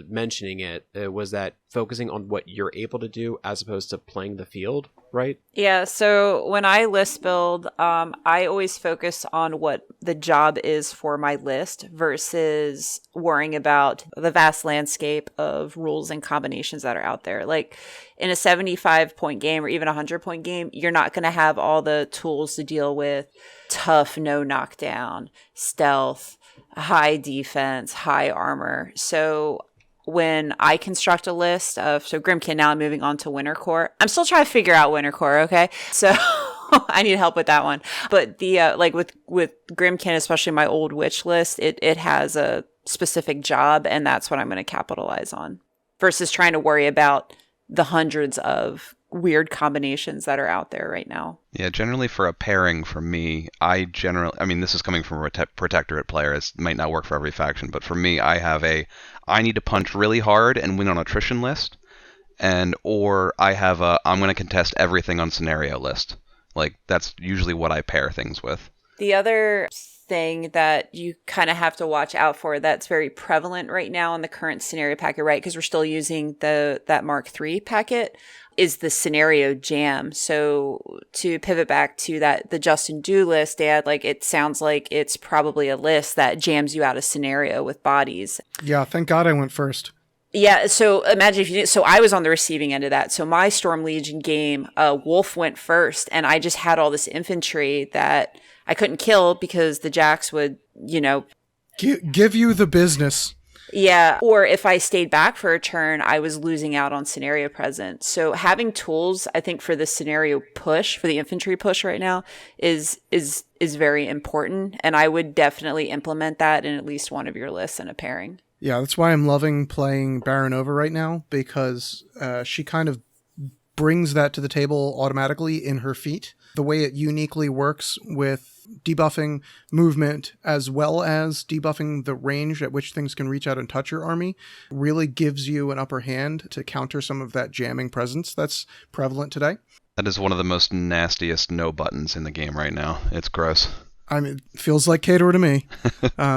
mentioning it was that focusing on what you're able to do as opposed to playing the field, right? Yeah, so when I list build, I always focus on what the job is for my list versus worrying about the vast landscape of rules and combinations that are out there. Like in a 75-point game or even a 100-point game, you're not going to have all the tools to deal with tough, no knockdown, stealth, high defense, high armor. So when I construct a list of, so Grimkin, now I'm moving on to Winter Core. I'm still trying to figure out Winter Core, okay? So I need help with that one. But the, like with Grimkin, especially my old witch list, it has a specific job, and that's what I'm going to capitalize on versus trying to worry about the hundreds of weird combinations that are out there right now. Yeah, generally for a pairing for me, I mean, this is coming from a Protectorate player. It might not work for every faction, but for me, I need to punch really hard and win on attrition list, or I have I'm going to contest everything on scenario list. Like, that's usually what I pair things with. The other thing that you kind of have to watch out for that's very prevalent right now in the current scenario packet, right? Because we're still using that Mark III packet, is the scenario jam. So to pivot back to the Justin Do list, Dad, like it sounds like it's probably a list that jams you out of scenario with bodies. Yeah, thank God I went first. Yeah, so imagine if you did. So I was on the receiving end of that. So my Storm Legion game, Wolf went first, and I just had all this infantry that I couldn't kill because the Jacks would, give you the business. Yeah, or if I stayed back for a turn, I was losing out on scenario presence. So having tools, I think, for the scenario push, for the infantry push right now, is very important, and I would definitely implement that in at least one of your lists in a pairing. Yeah, that's why I'm loving playing Baronova right now, because she kind of brings that to the table automatically in her feat. The way it uniquely works with debuffing movement as well as debuffing the range at which things can reach out and touch your army really gives you an upper hand to counter some of that jamming presence that's prevalent today. That is one of the most nastiest no buttons in the game right now. It's gross. I mean, it feels like Cater to me,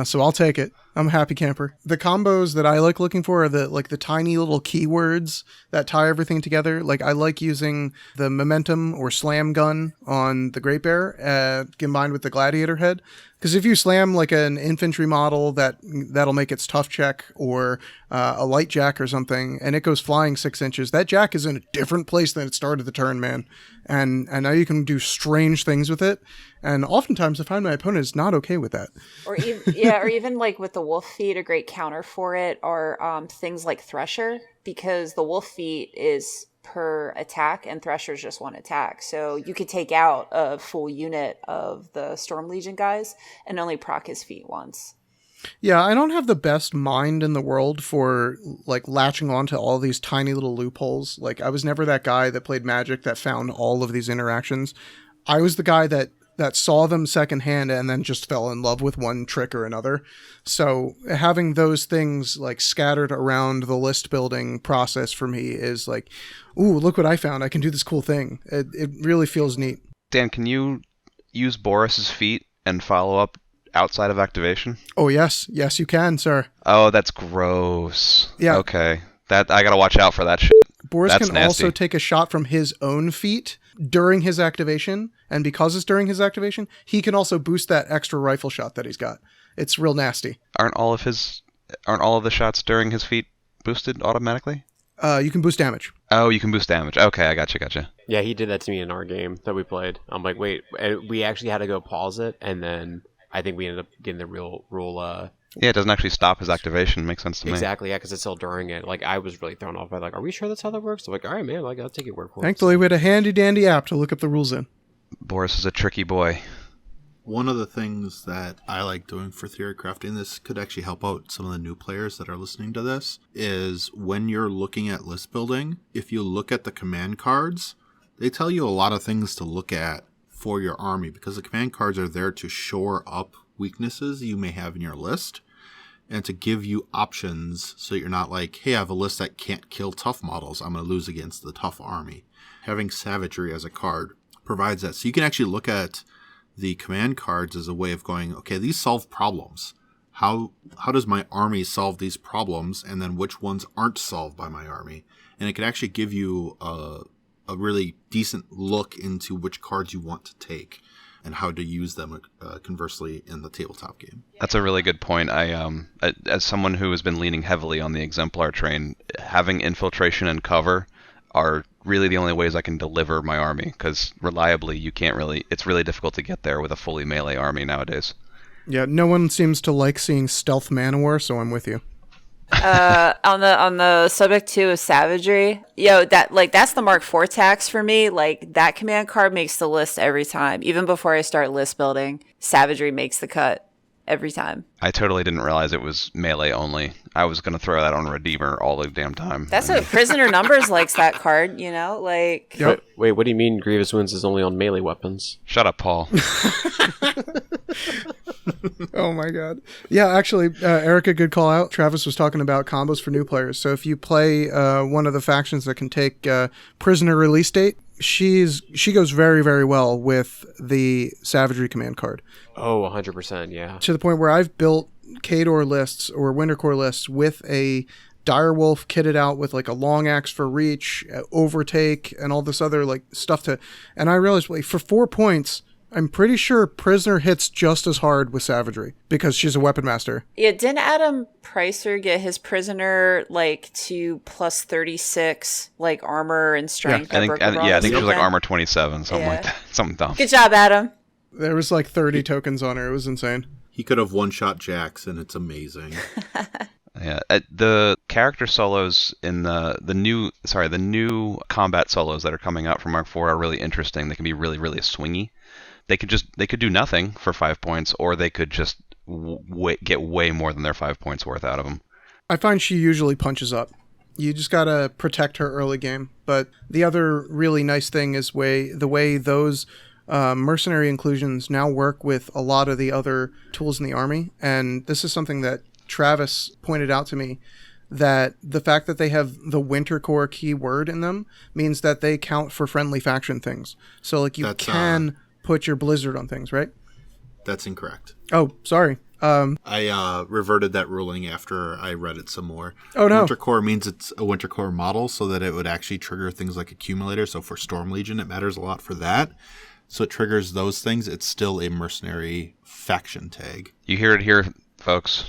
so I'll take it. I'm a happy camper. The combos that I like looking for are the tiny little keywords that tie everything together. Like, I like using the momentum or slam gun on the Great Bear combined with the gladiator head. Because if you slam like an infantry model that'll make its tough check, or a light jack or something, and it goes flying 6 inches, that jack is in a different place than it started the turn, man. And now you can do strange things with it. And oftentimes I find my opponent is not okay with that. Or even like with the wolf feet, a great counter for it are things like Thresher, because the wolf feet is per attack and Thresher's just one attack. So you could take out a full unit of the Storm Legion guys and only proc his feet once. Yeah, I don't have the best mind in the world for like latching onto all these tiny little loopholes. Like, I was never that guy that played Magic that found all of these interactions. I was the guy that saw them secondhand and then just fell in love with one trick or another. So having those things like scattered around the list building process for me is like, ooh, look what I found. I can do this cool thing. It really feels neat. Dan, can you use Boris's feat and follow up outside of activation? Oh, yes. Yes, you can, sir. Oh, that's gross. Yeah. Okay. That I gotta watch out for that shit. Boris That's can nasty. also take a shot from his own feat during his activation, and because it's during his activation, he can also boost that extra rifle shot that he's got. It's real nasty. Aren't all of the shots during his feat boosted automatically? You can boost damage. Oh, you can boost damage. Okay, I gotcha. Yeah, he did that to me in our game that we played. I'm like, wait, and we actually had to go pause it, and then I think we ended up getting the real rule. Yeah, it doesn't actually stop his activation. Makes sense to me. Exactly, yeah, because it's still during it. Like, I was really thrown off by, like, are we sure that's how that works? I'm like, all right, man, like, I'll take your word for it. Thankfully, we had a handy-dandy app to look up the rules in. Boris is a tricky boy. One of the things that I like doing for theory crafting, this could actually help out some of the new players that are listening to this, is when you're looking at list building, if you look at the command cards, they tell you a lot of things to look at for your army, because the command cards are there to shore up weaknesses you may have in your list and to give you options so you're not like, hey, I have a list that can't kill tough models. I'm going to lose against the tough army. Having savagery as a card provides that. So you can actually look at the command cards as a way of going, okay, these solve problems. How does my army solve these problems, and then which ones aren't solved by my army? And it can actually give you a really decent look into which cards you want to take and how to use them conversely in the tabletop game. That's a really good point. As someone who has been leaning heavily on the exemplar train, having infiltration and cover are really the only ways I can deliver my army, because reliably it's really difficult to get there with a fully melee army nowadays. Yeah, no one seems to like seeing stealth Manowar, so I'm with you. On the subject too of savagery, that's the Mark IV tax for me. Like, that command card makes the list every time. Even before I start list building, savagery makes the cut every time. I totally didn't realize it was melee only. I was going to throw that on Redeemer all the damn time. That's what Prisoner Numbers likes, that card, like... Yep. Wait, what do you mean Grievous Wounds is only on melee weapons? Shut up, Paul. Oh my god. Yeah, actually, Erica, good call out. Travis was talking about combos for new players. So if you play one of the factions that can take Prisoner Release Date, she goes very, very well with the Savagery command card. Oh, 100%, yeah. To the point where I've built Khador lists or Wintercore lists with a Direwolf kitted out with like a long axe for reach, overtake, and all this other like stuff and I realized, wait, for 4 points, I'm pretty sure Prisoner hits just as hard with Savagery because she's a weapon master. Yeah, didn't Adam Pricer get his Prisoner to plus 36 armor and strength? I think she was armor 27, something like that. Something dumb. Good job, Adam. There was 30 tokens on her. It was insane. He could have one-shot Jax, and it's amazing. Yeah, the character solos in the new combat solos that are coming out from Mark IV are really interesting. They can be really, really swingy. They could do nothing for 5 points, or they could just get way more than their 5 points worth out of them. I find she usually punches up. You just gotta protect her early game. But the other really nice thing is the way those mercenary inclusions now work with a lot of the other tools in the army. And this is something that Travis pointed out to me, that the fact that they have the Wintercore keyword in them means that they count for friendly faction things. So you can put your Blizzard on things, right? That's incorrect. Oh, sorry. I reverted that ruling after I read it some more. Oh, no. Wintercore means it's a Wintercore model so that it would actually trigger things like Accumulator. So for Storm Legion, it matters a lot for that. So it triggers those things. It's still a mercenary faction tag. You hear it here, folks.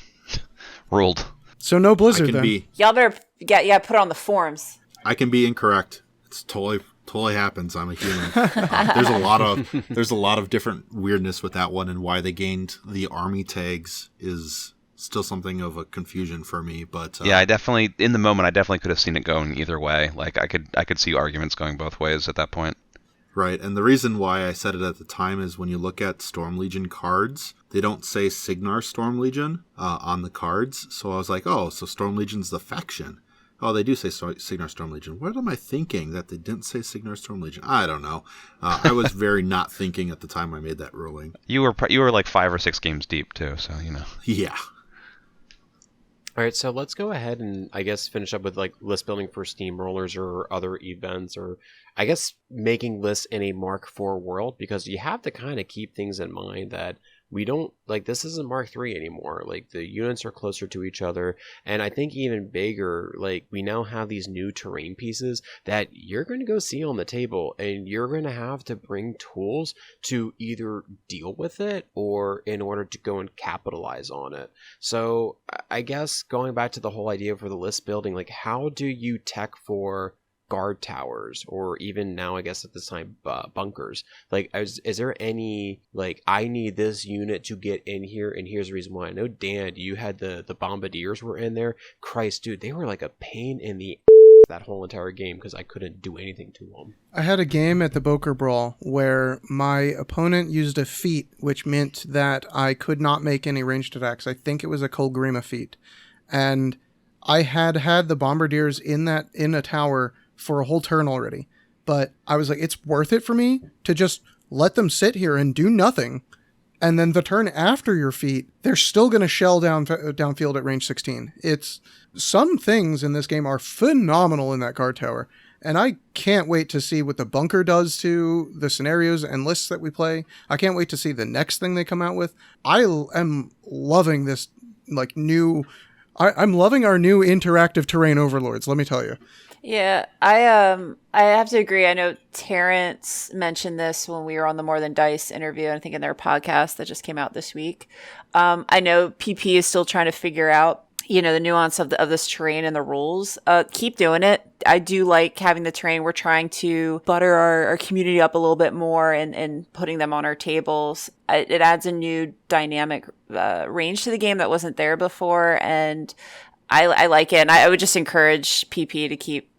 Ruled. So no Blizzard then. Y'all better put it on the forums. I can be incorrect. It's totally happens. I'm a human. There's a lot of different weirdness with that one, and why they gained the army tags is still something of a confusion for me. But yeah, in the moment, I definitely could have seen it going either way. I could see arguments going both ways at that point. Right, and the reason why I said it at the time is when you look at Storm Legion cards, they don't say Signar Storm Legion on the cards. So I was like, oh, so Storm Legion's the faction. Oh, they do say Signar Storm Legion. What am I thinking that they didn't say Signar Storm Legion? I don't know. I was very not thinking at the time I made that ruling. You were like 5 or 6 games deep too, so you know. Yeah. All right, so let's go ahead and I guess finish up with list building for Steamrollers or other events, or I guess making lists in a Mark IV world, because you have to kind of keep things in mind that we don't this isn't Mark III anymore. The units are closer to each other, and I think even bigger, we now have these new terrain pieces that you're going to go see on the table, and you're going to have to bring tools to either deal with it or in order to go and capitalize on it. So I guess going back to the whole idea for the list building, how do you tech for guard towers, or even now I guess at this time bunkers? Is there any I need this unit to get in here, and here's the reason why? I know, Dan, you had the bombardiers were in there. Christ, dude, they were like a pain in the that whole entire game because I couldn't do anything to them. I had a game at the Bokur Brawl where my opponent used a feat, which meant that I could not make any ranged attacks. I think it was a Kolgrima feat, and I had the bombardiers in a tower for a whole turn already, but I was like, it's worth it for me to just let them sit here and do nothing, and then the turn after your feat, they're still going to shell downfield at range 16. Some things in this game are phenomenal in that guard tower, And I can't wait to see what the bunker does to the scenarios and lists that we play. I can't wait to see the next thing they come out with. I am loving this new... I'm loving our new interactive terrain overlords, let me tell you. Yeah, I have to agree. I know Terrence mentioned this when we were on the More Than Dice interview, I think in their podcast that just came out this week. I know PP is still trying to figure out, the nuance of this terrain and the rules. Keep doing it. I do like having the terrain. We're trying to butter our community up a little bit more and putting them on our tables. It adds a new dynamic range to the game that wasn't there before, and I like it. And I would just encourage PP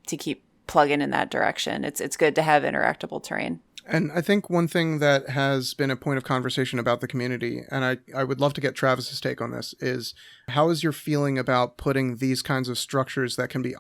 to keep plugging in that direction. It's good to have interactable terrain. And I think one thing that has been a point of conversation about the community, and I would love to get Travis's take on this, is how is your feeling about putting these kinds of structures that can be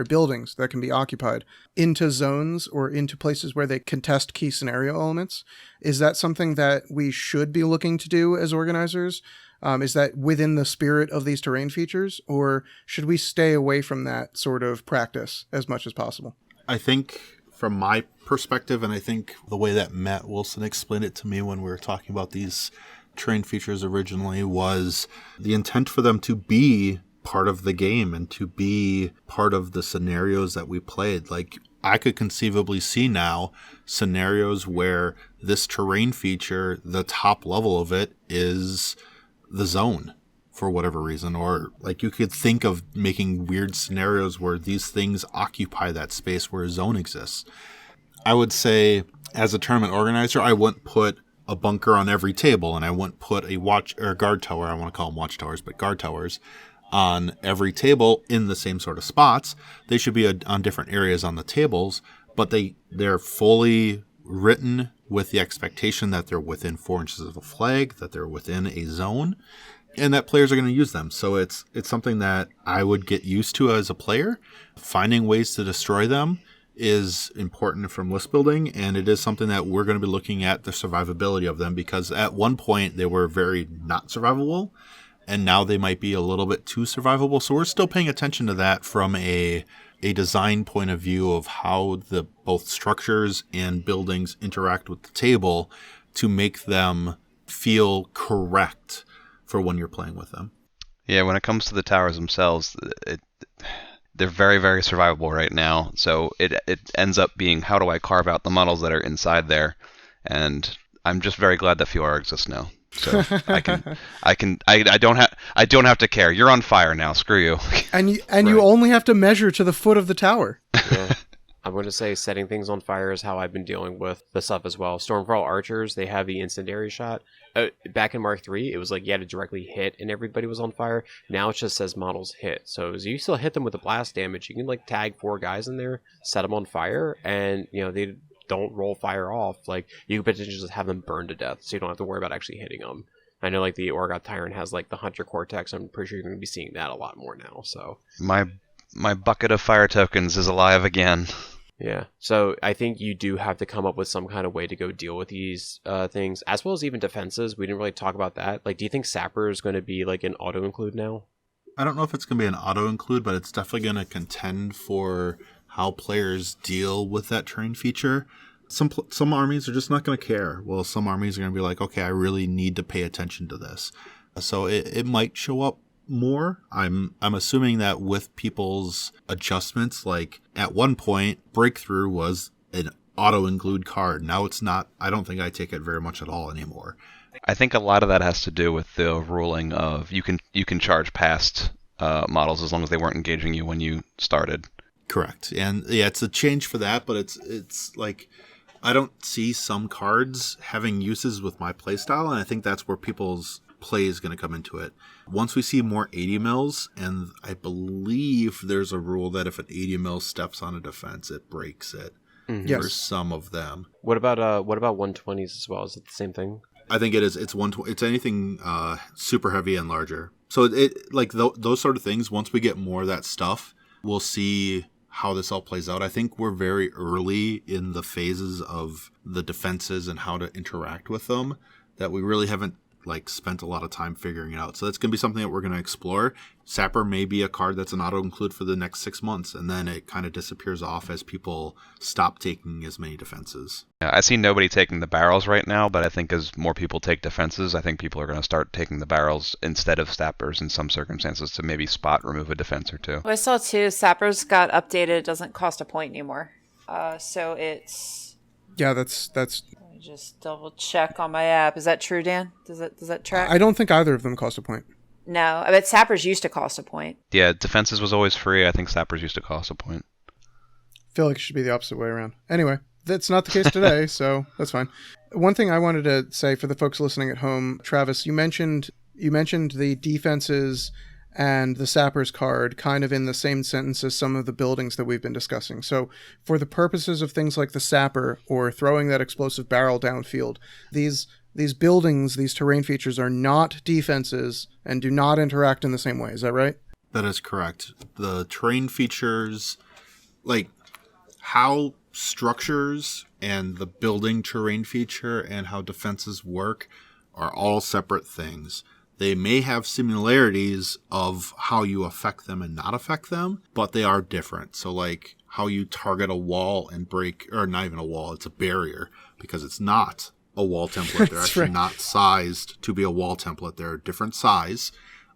buildings that can be occupied into zones or into places where they contest key scenario elements? Is that something that we should be looking to do as organizers? Is that within the spirit of these terrain features, or should we stay away from that sort of practice as much as possible? I think from my perspective, and I think the way that Matt Wilson explained it to me when we were talking about these terrain features originally, was the intent for them to be part of the game and to be part of the scenarios that we played. Like, I could conceivably see now scenarios where this terrain feature, the top level of it is the zone for whatever reason, or like you could think of making weird scenarios where these things occupy that space where a zone exists. I would say, as a tournament organizer, I wouldn't put a bunker on every table, and I wouldn't put a guard tower, I want to call them watchtowers, but guard towers, on every table in the same sort of spots. They should be on different areas on the tables, but they're fully written with the expectation that they're within 4 inches of a flag, that they're within a zone, and that players are going to use them. So it's something that I would get used to as a player. Finding ways to destroy them is important from list building, and it is something that we're going to be looking at the survivability of them, because at one point they were very not survivable, and now they might be a little bit too survivable. So we're still paying attention to that from a design point of view of how the both structures and buildings interact with the table to make them feel correct for when you're playing with them. Yeah, when it comes to the towers themselves, they're very, very survivable right now. So it ends up being, how do I carve out the models that are inside there? And I'm just very glad that Fiora exists now. So I don't have to care. You're on fire now. Screw you. And you only have to measure to the foot of the tower. Yeah. I'm going to say setting things on fire is how I've been dealing with the stuff as well. Stormfall archers, they have the incendiary shot. Back in Mark 3, it was like you had to directly hit and everybody was on fire. Now it just says models hit. So you still hit them with the blast damage. You can like tag 4 guys in there, set them on fire, and they don't roll fire off. Like, you could potentially just have them burn to death, so you don't have to worry about actually hitting them. I know like the Orgoth Tyrant has like the Hunter Cortex. I'm pretty sure you're going to be seeing that a lot more now. So my bucket of fire tokens is alive again. Yeah, so I think you do have to come up with some kind of way to go deal with these things, as well as even defenses. We didn't really talk about that. Like, do you think Sapper is going to be like an auto-include now? I don't know if it's going to be an auto-include, but it's definitely going to contend for how players deal with that terrain feature. Some armies are just not going to care. Well, some armies are going to be like, okay, I really need to pay attention to this. So it might show up more. I'm assuming that with people's adjustments, like at one point, Breakthrough was an auto-include card. Now it's not. I don't think I take it very much at all anymore. I think a lot of that has to do with the ruling of you can charge past models as long as they weren't engaging you when you started. Correct. And yeah, it's a change for that, but it's like, I don't see some cards having uses with my playstyle, and I think that's where people's play is going to come into it. Once we see more 80 mils, and I believe there's a rule that if an 80 mil steps on a defense, it breaks it. Mm-hmm. For some of them. What about 120s as well? Is it the same thing? I think it is. It's 120. It's anything super heavy and larger. So it like those sort of things. Once we get more of that stuff, we'll see how this all plays out. I think we're very early in the phases of the defenses and how to interact with them, that we really haven't like spent a lot of time figuring it out. So that's going to be something that we're going to explore. Sapper may be a card that's an auto-include for the next 6 months, and then it kind of disappears off as people stop taking as many defenses. Yeah, I see nobody taking the barrels right now, but I think as more people take defenses, I think people are going to start taking the barrels instead of sappers in some circumstances to maybe spot remove a defense or two. Well, I saw too, sappers got updated. It doesn't cost a point anymore. So it's... Yeah, that's. Let me just double check on my app. Is that true, Dan? Does that track? I don't think either of them cost a point. No, I bet sappers used to cost a point. Yeah, defenses was always free. I think sappers used to cost a point. I feel like it should be the opposite way around. Anyway, that's not the case today, so that's fine. One thing I wanted to say for the folks listening at home, Travis, you mentioned the defenses and the sappers card kind of in the same sentence as some of the buildings that we've been discussing. So for the purposes of things like the sapper or throwing that explosive barrel downfield, these buildings, these terrain features are not defenses and do not interact in the same way. Is that right? That is correct. The terrain features, like how structures and the building terrain feature and how defenses work, are all separate things. They may have similarities of how you affect them and not affect them, but they are different. So like how you target a wall and break, or not even a wall, it's a barrier, because it's not a wall template. They're actually not sized to be a wall template. They're a different size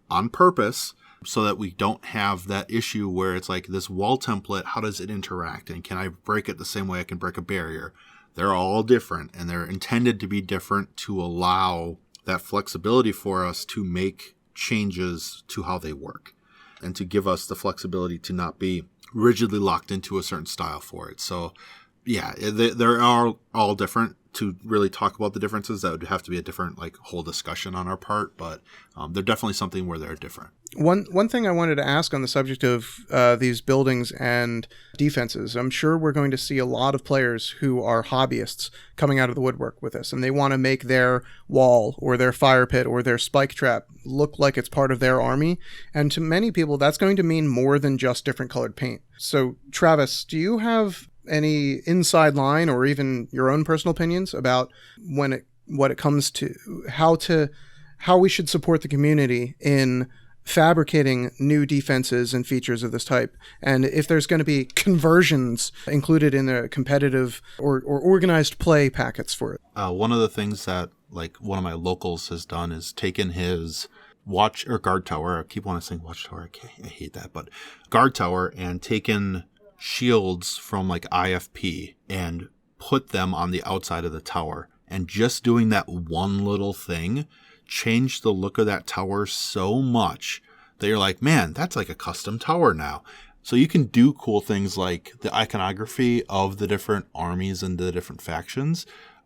on purpose so that we don't have that issue where it's like this wall template, how does it interact? And can I break it the same way I can break a barrier? They're all different, and they're intended to be different to allow that flexibility for us to make changes to how they work and to give us the flexibility to not be rigidly locked into a certain style for it. So yeah, they're all different. To really talk about the differences, that would have to be a different like whole discussion on our part, but they're definitely something where they're different. One thing I wanted to ask on the subject of these buildings and defenses, I'm sure we're going to see a lot of players who are hobbyists coming out of the woodwork with this, and they want to make their wall or their fire pit or their spike trap look like it's part of their army. And to many people, that's going to mean more than just different colored paint. So Travis, do you have any inside line or even your own personal opinions about what it comes to how we should support the community in fabricating new defenses and features of this type, and if there's going to be conversions included in the competitive or organized play packets for it? One of the things that like one of my locals has done is taken his watch or guard tower. I keep wanting to say watch tower. I hate that, but guard tower, and taken shields from like IFP and put them on the outside of the tower, and just doing that one little thing changed the look of that tower so much that you're like, man, that's like a custom tower now. So you can do cool things like the iconography of the different armies and the different factions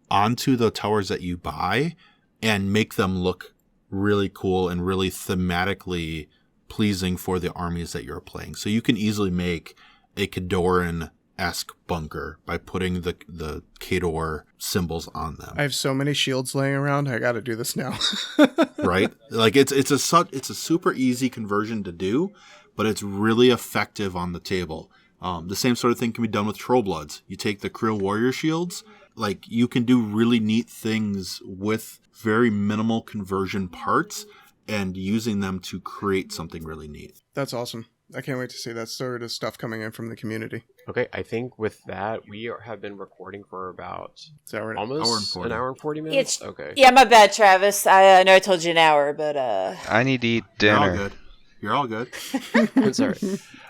onto the towers that you buy and make them look really cool and really thematically pleasing for the armies that you're playing. So you can easily make a Kadoran-esque bunker by putting the Kador symbols on them. I have so many shields laying around. I got to do this now. Right? Like it's a super easy conversion to do, but it's really effective on the table. The same sort of thing can be done with Troll Bloods. You take the Krill Warrior shields, like you can do really neat things with very minimal conversion parts and using them to create something really neat. That's awesome. I can't wait to see that sort of stuff coming in from the community. Okay, I think with that, we have been recording for about almost an hour and 40 minutes. Okay. Yeah, my bad, Travis. I know I told you an hour, but I need to eat dinner. You're all good. I'm sorry.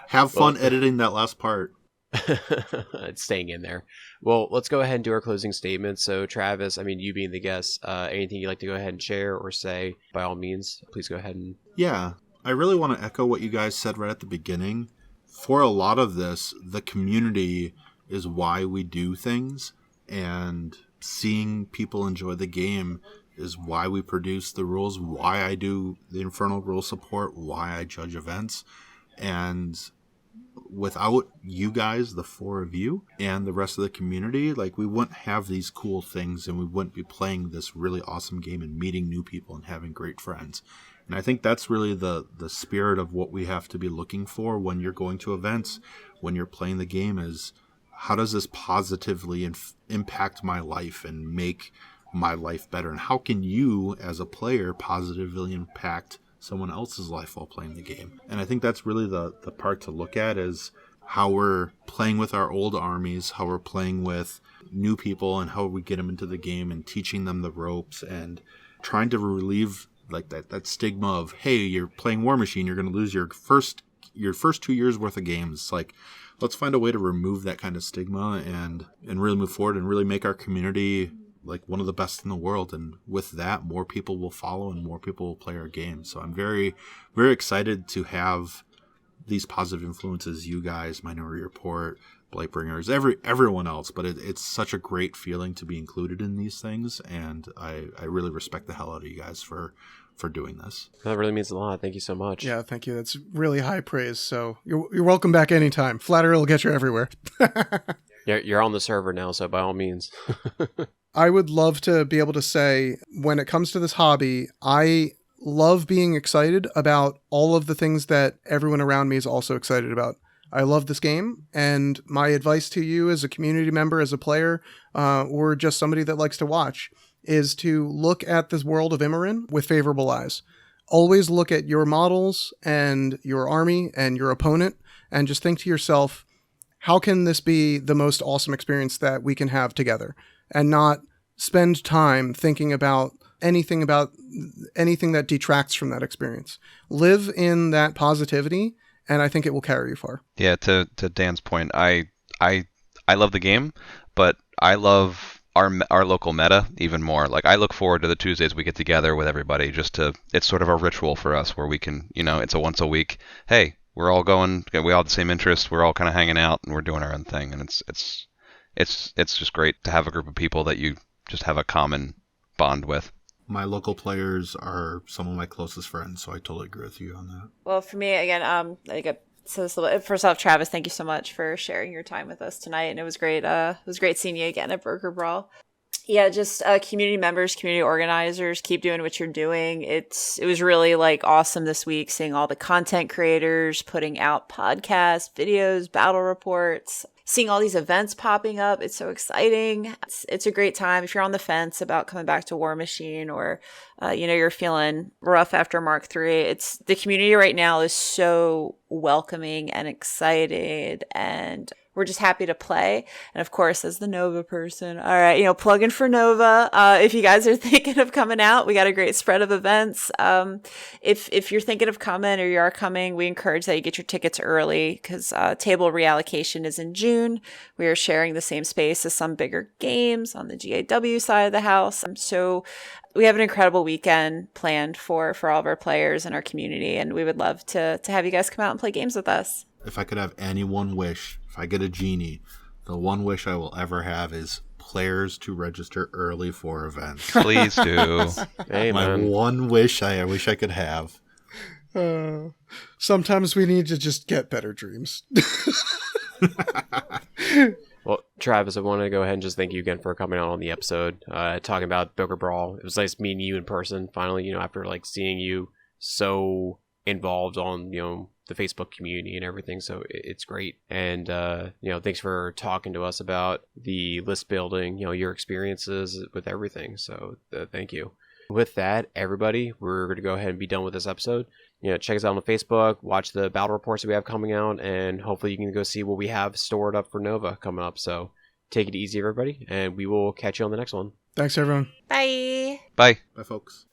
Have fun editing that last part. It's staying in there. Well, let's go ahead and do our closing statements. So, Travis, I mean, you being the guest, anything you'd like to go ahead and share or say, by all means, please go ahead and... Yeah. I really want to echo what you guys said right at the beginning. For a lot of this, the community is why we do things, and seeing people enjoy the game is why we produce the rules, why I do the Infernal rule support, why I judge events. And without you guys, the four of you, and the rest of the community, like we wouldn't have these cool things, and we wouldn't be playing this really awesome game and meeting new people and having great friends. And I think that's really the spirit of what we have to be looking for when you're going to events, when you're playing the game, is how does this positively impact my life and make my life better? And how can you, as a player, positively impact someone else's life while playing the game? And I think that's really the part to look at, is how we're playing with our old armies, how we're playing with new people, and how we get them into the game and teaching them the ropes and trying to relieve like that stigma of, hey, you're playing Warmachine, you're going to lose your first 2 years worth of games. Like, let's find a way to remove that kind of stigma and really move forward and really make our community like one of the best in the world. And with that, more people will follow and more people will play our game. So I'm very, very excited to have these positive influences, you guys, Minority Report, Blightbringers, everyone else. But it's such a great feeling to be included in these things, and I really respect the hell out of you guys for doing this. That really means a lot. Thank you so much. Yeah, thank you. That's really high praise. So you're welcome back anytime. Flattery will get you everywhere. You're on the server now, so by all means. I would love to be able to say, when it comes to this hobby, I love being excited about all of the things that everyone around me is also excited about. I love this game, and my advice to you as a community member, as a player, or just somebody that likes to watch, is to look at this world of Immorin with favorable eyes. Always look at your models and your army and your opponent, and just think to yourself, how can this be the most awesome experience that we can have together? And not spend time thinking about anything that detracts from that experience. Live in that positivity, and I think it will carry you far. Yeah, to Dan's point, I love the game, but I love our local meta even more. Like, I look forward to the Tuesdays we get together with everybody, it's sort of a ritual for us where we can, it's a once a week, hey, we're all going, we all have the same interests, we're all kind of hanging out and we're doing our own thing, and it's just great to have a group of people that you just have a common bond with. My local players are some of my closest friends, so I totally agree with you on that. Well, for me, again, first off, Travis, thank you so much for sharing your time with us tonight, and it was great. It was great seeing you again at Bokur Brawl. Yeah, just community members, community organizers, keep doing what you're doing. It was really awesome this week seeing all the content creators putting out podcasts, videos, battle reports, seeing all these events popping up. It's so exciting. It's a great time. If you're on the fence about coming back to Warmachine, or you're feeling rough after Mark III, the community right now is so welcoming and excited, and we're just happy to play. And of course, as the Nova person, all right, plug-in for Nova. If you guys are thinking of coming out, we got a great spread of events. If you're thinking of coming, or you are coming, we encourage that you get your tickets early, because table reallocation is in June. We are sharing the same space as some bigger games on the GAW side of the house. So we have an incredible weekend planned for all of our players and our community, and we would love to have you guys come out and play games with us. If I could have any one wish, if I get a genie, the one wish I will ever have is players to register early for events. Please do. Hey, My man. one wish I wish I could have. Sometimes we need to just get better dreams. Well, Travis, I want to go ahead and just thank you again for coming out on the episode, talking about Bokur Brawl. It was nice meeting you in person, finally, after seeing you so involved on, the Facebook community and everything. So it's great. And, thanks for talking to us about the list building, your experiences with everything. So thank you. With that, everybody, we're going to go ahead and be done with this episode. Check us out on Facebook, watch the battle reports that we have coming out, and hopefully you can go see what we have stored up for Nova coming up. So take it easy, everybody, and we will catch you on the next one. Thanks, everyone. Bye. Bye. Bye, folks.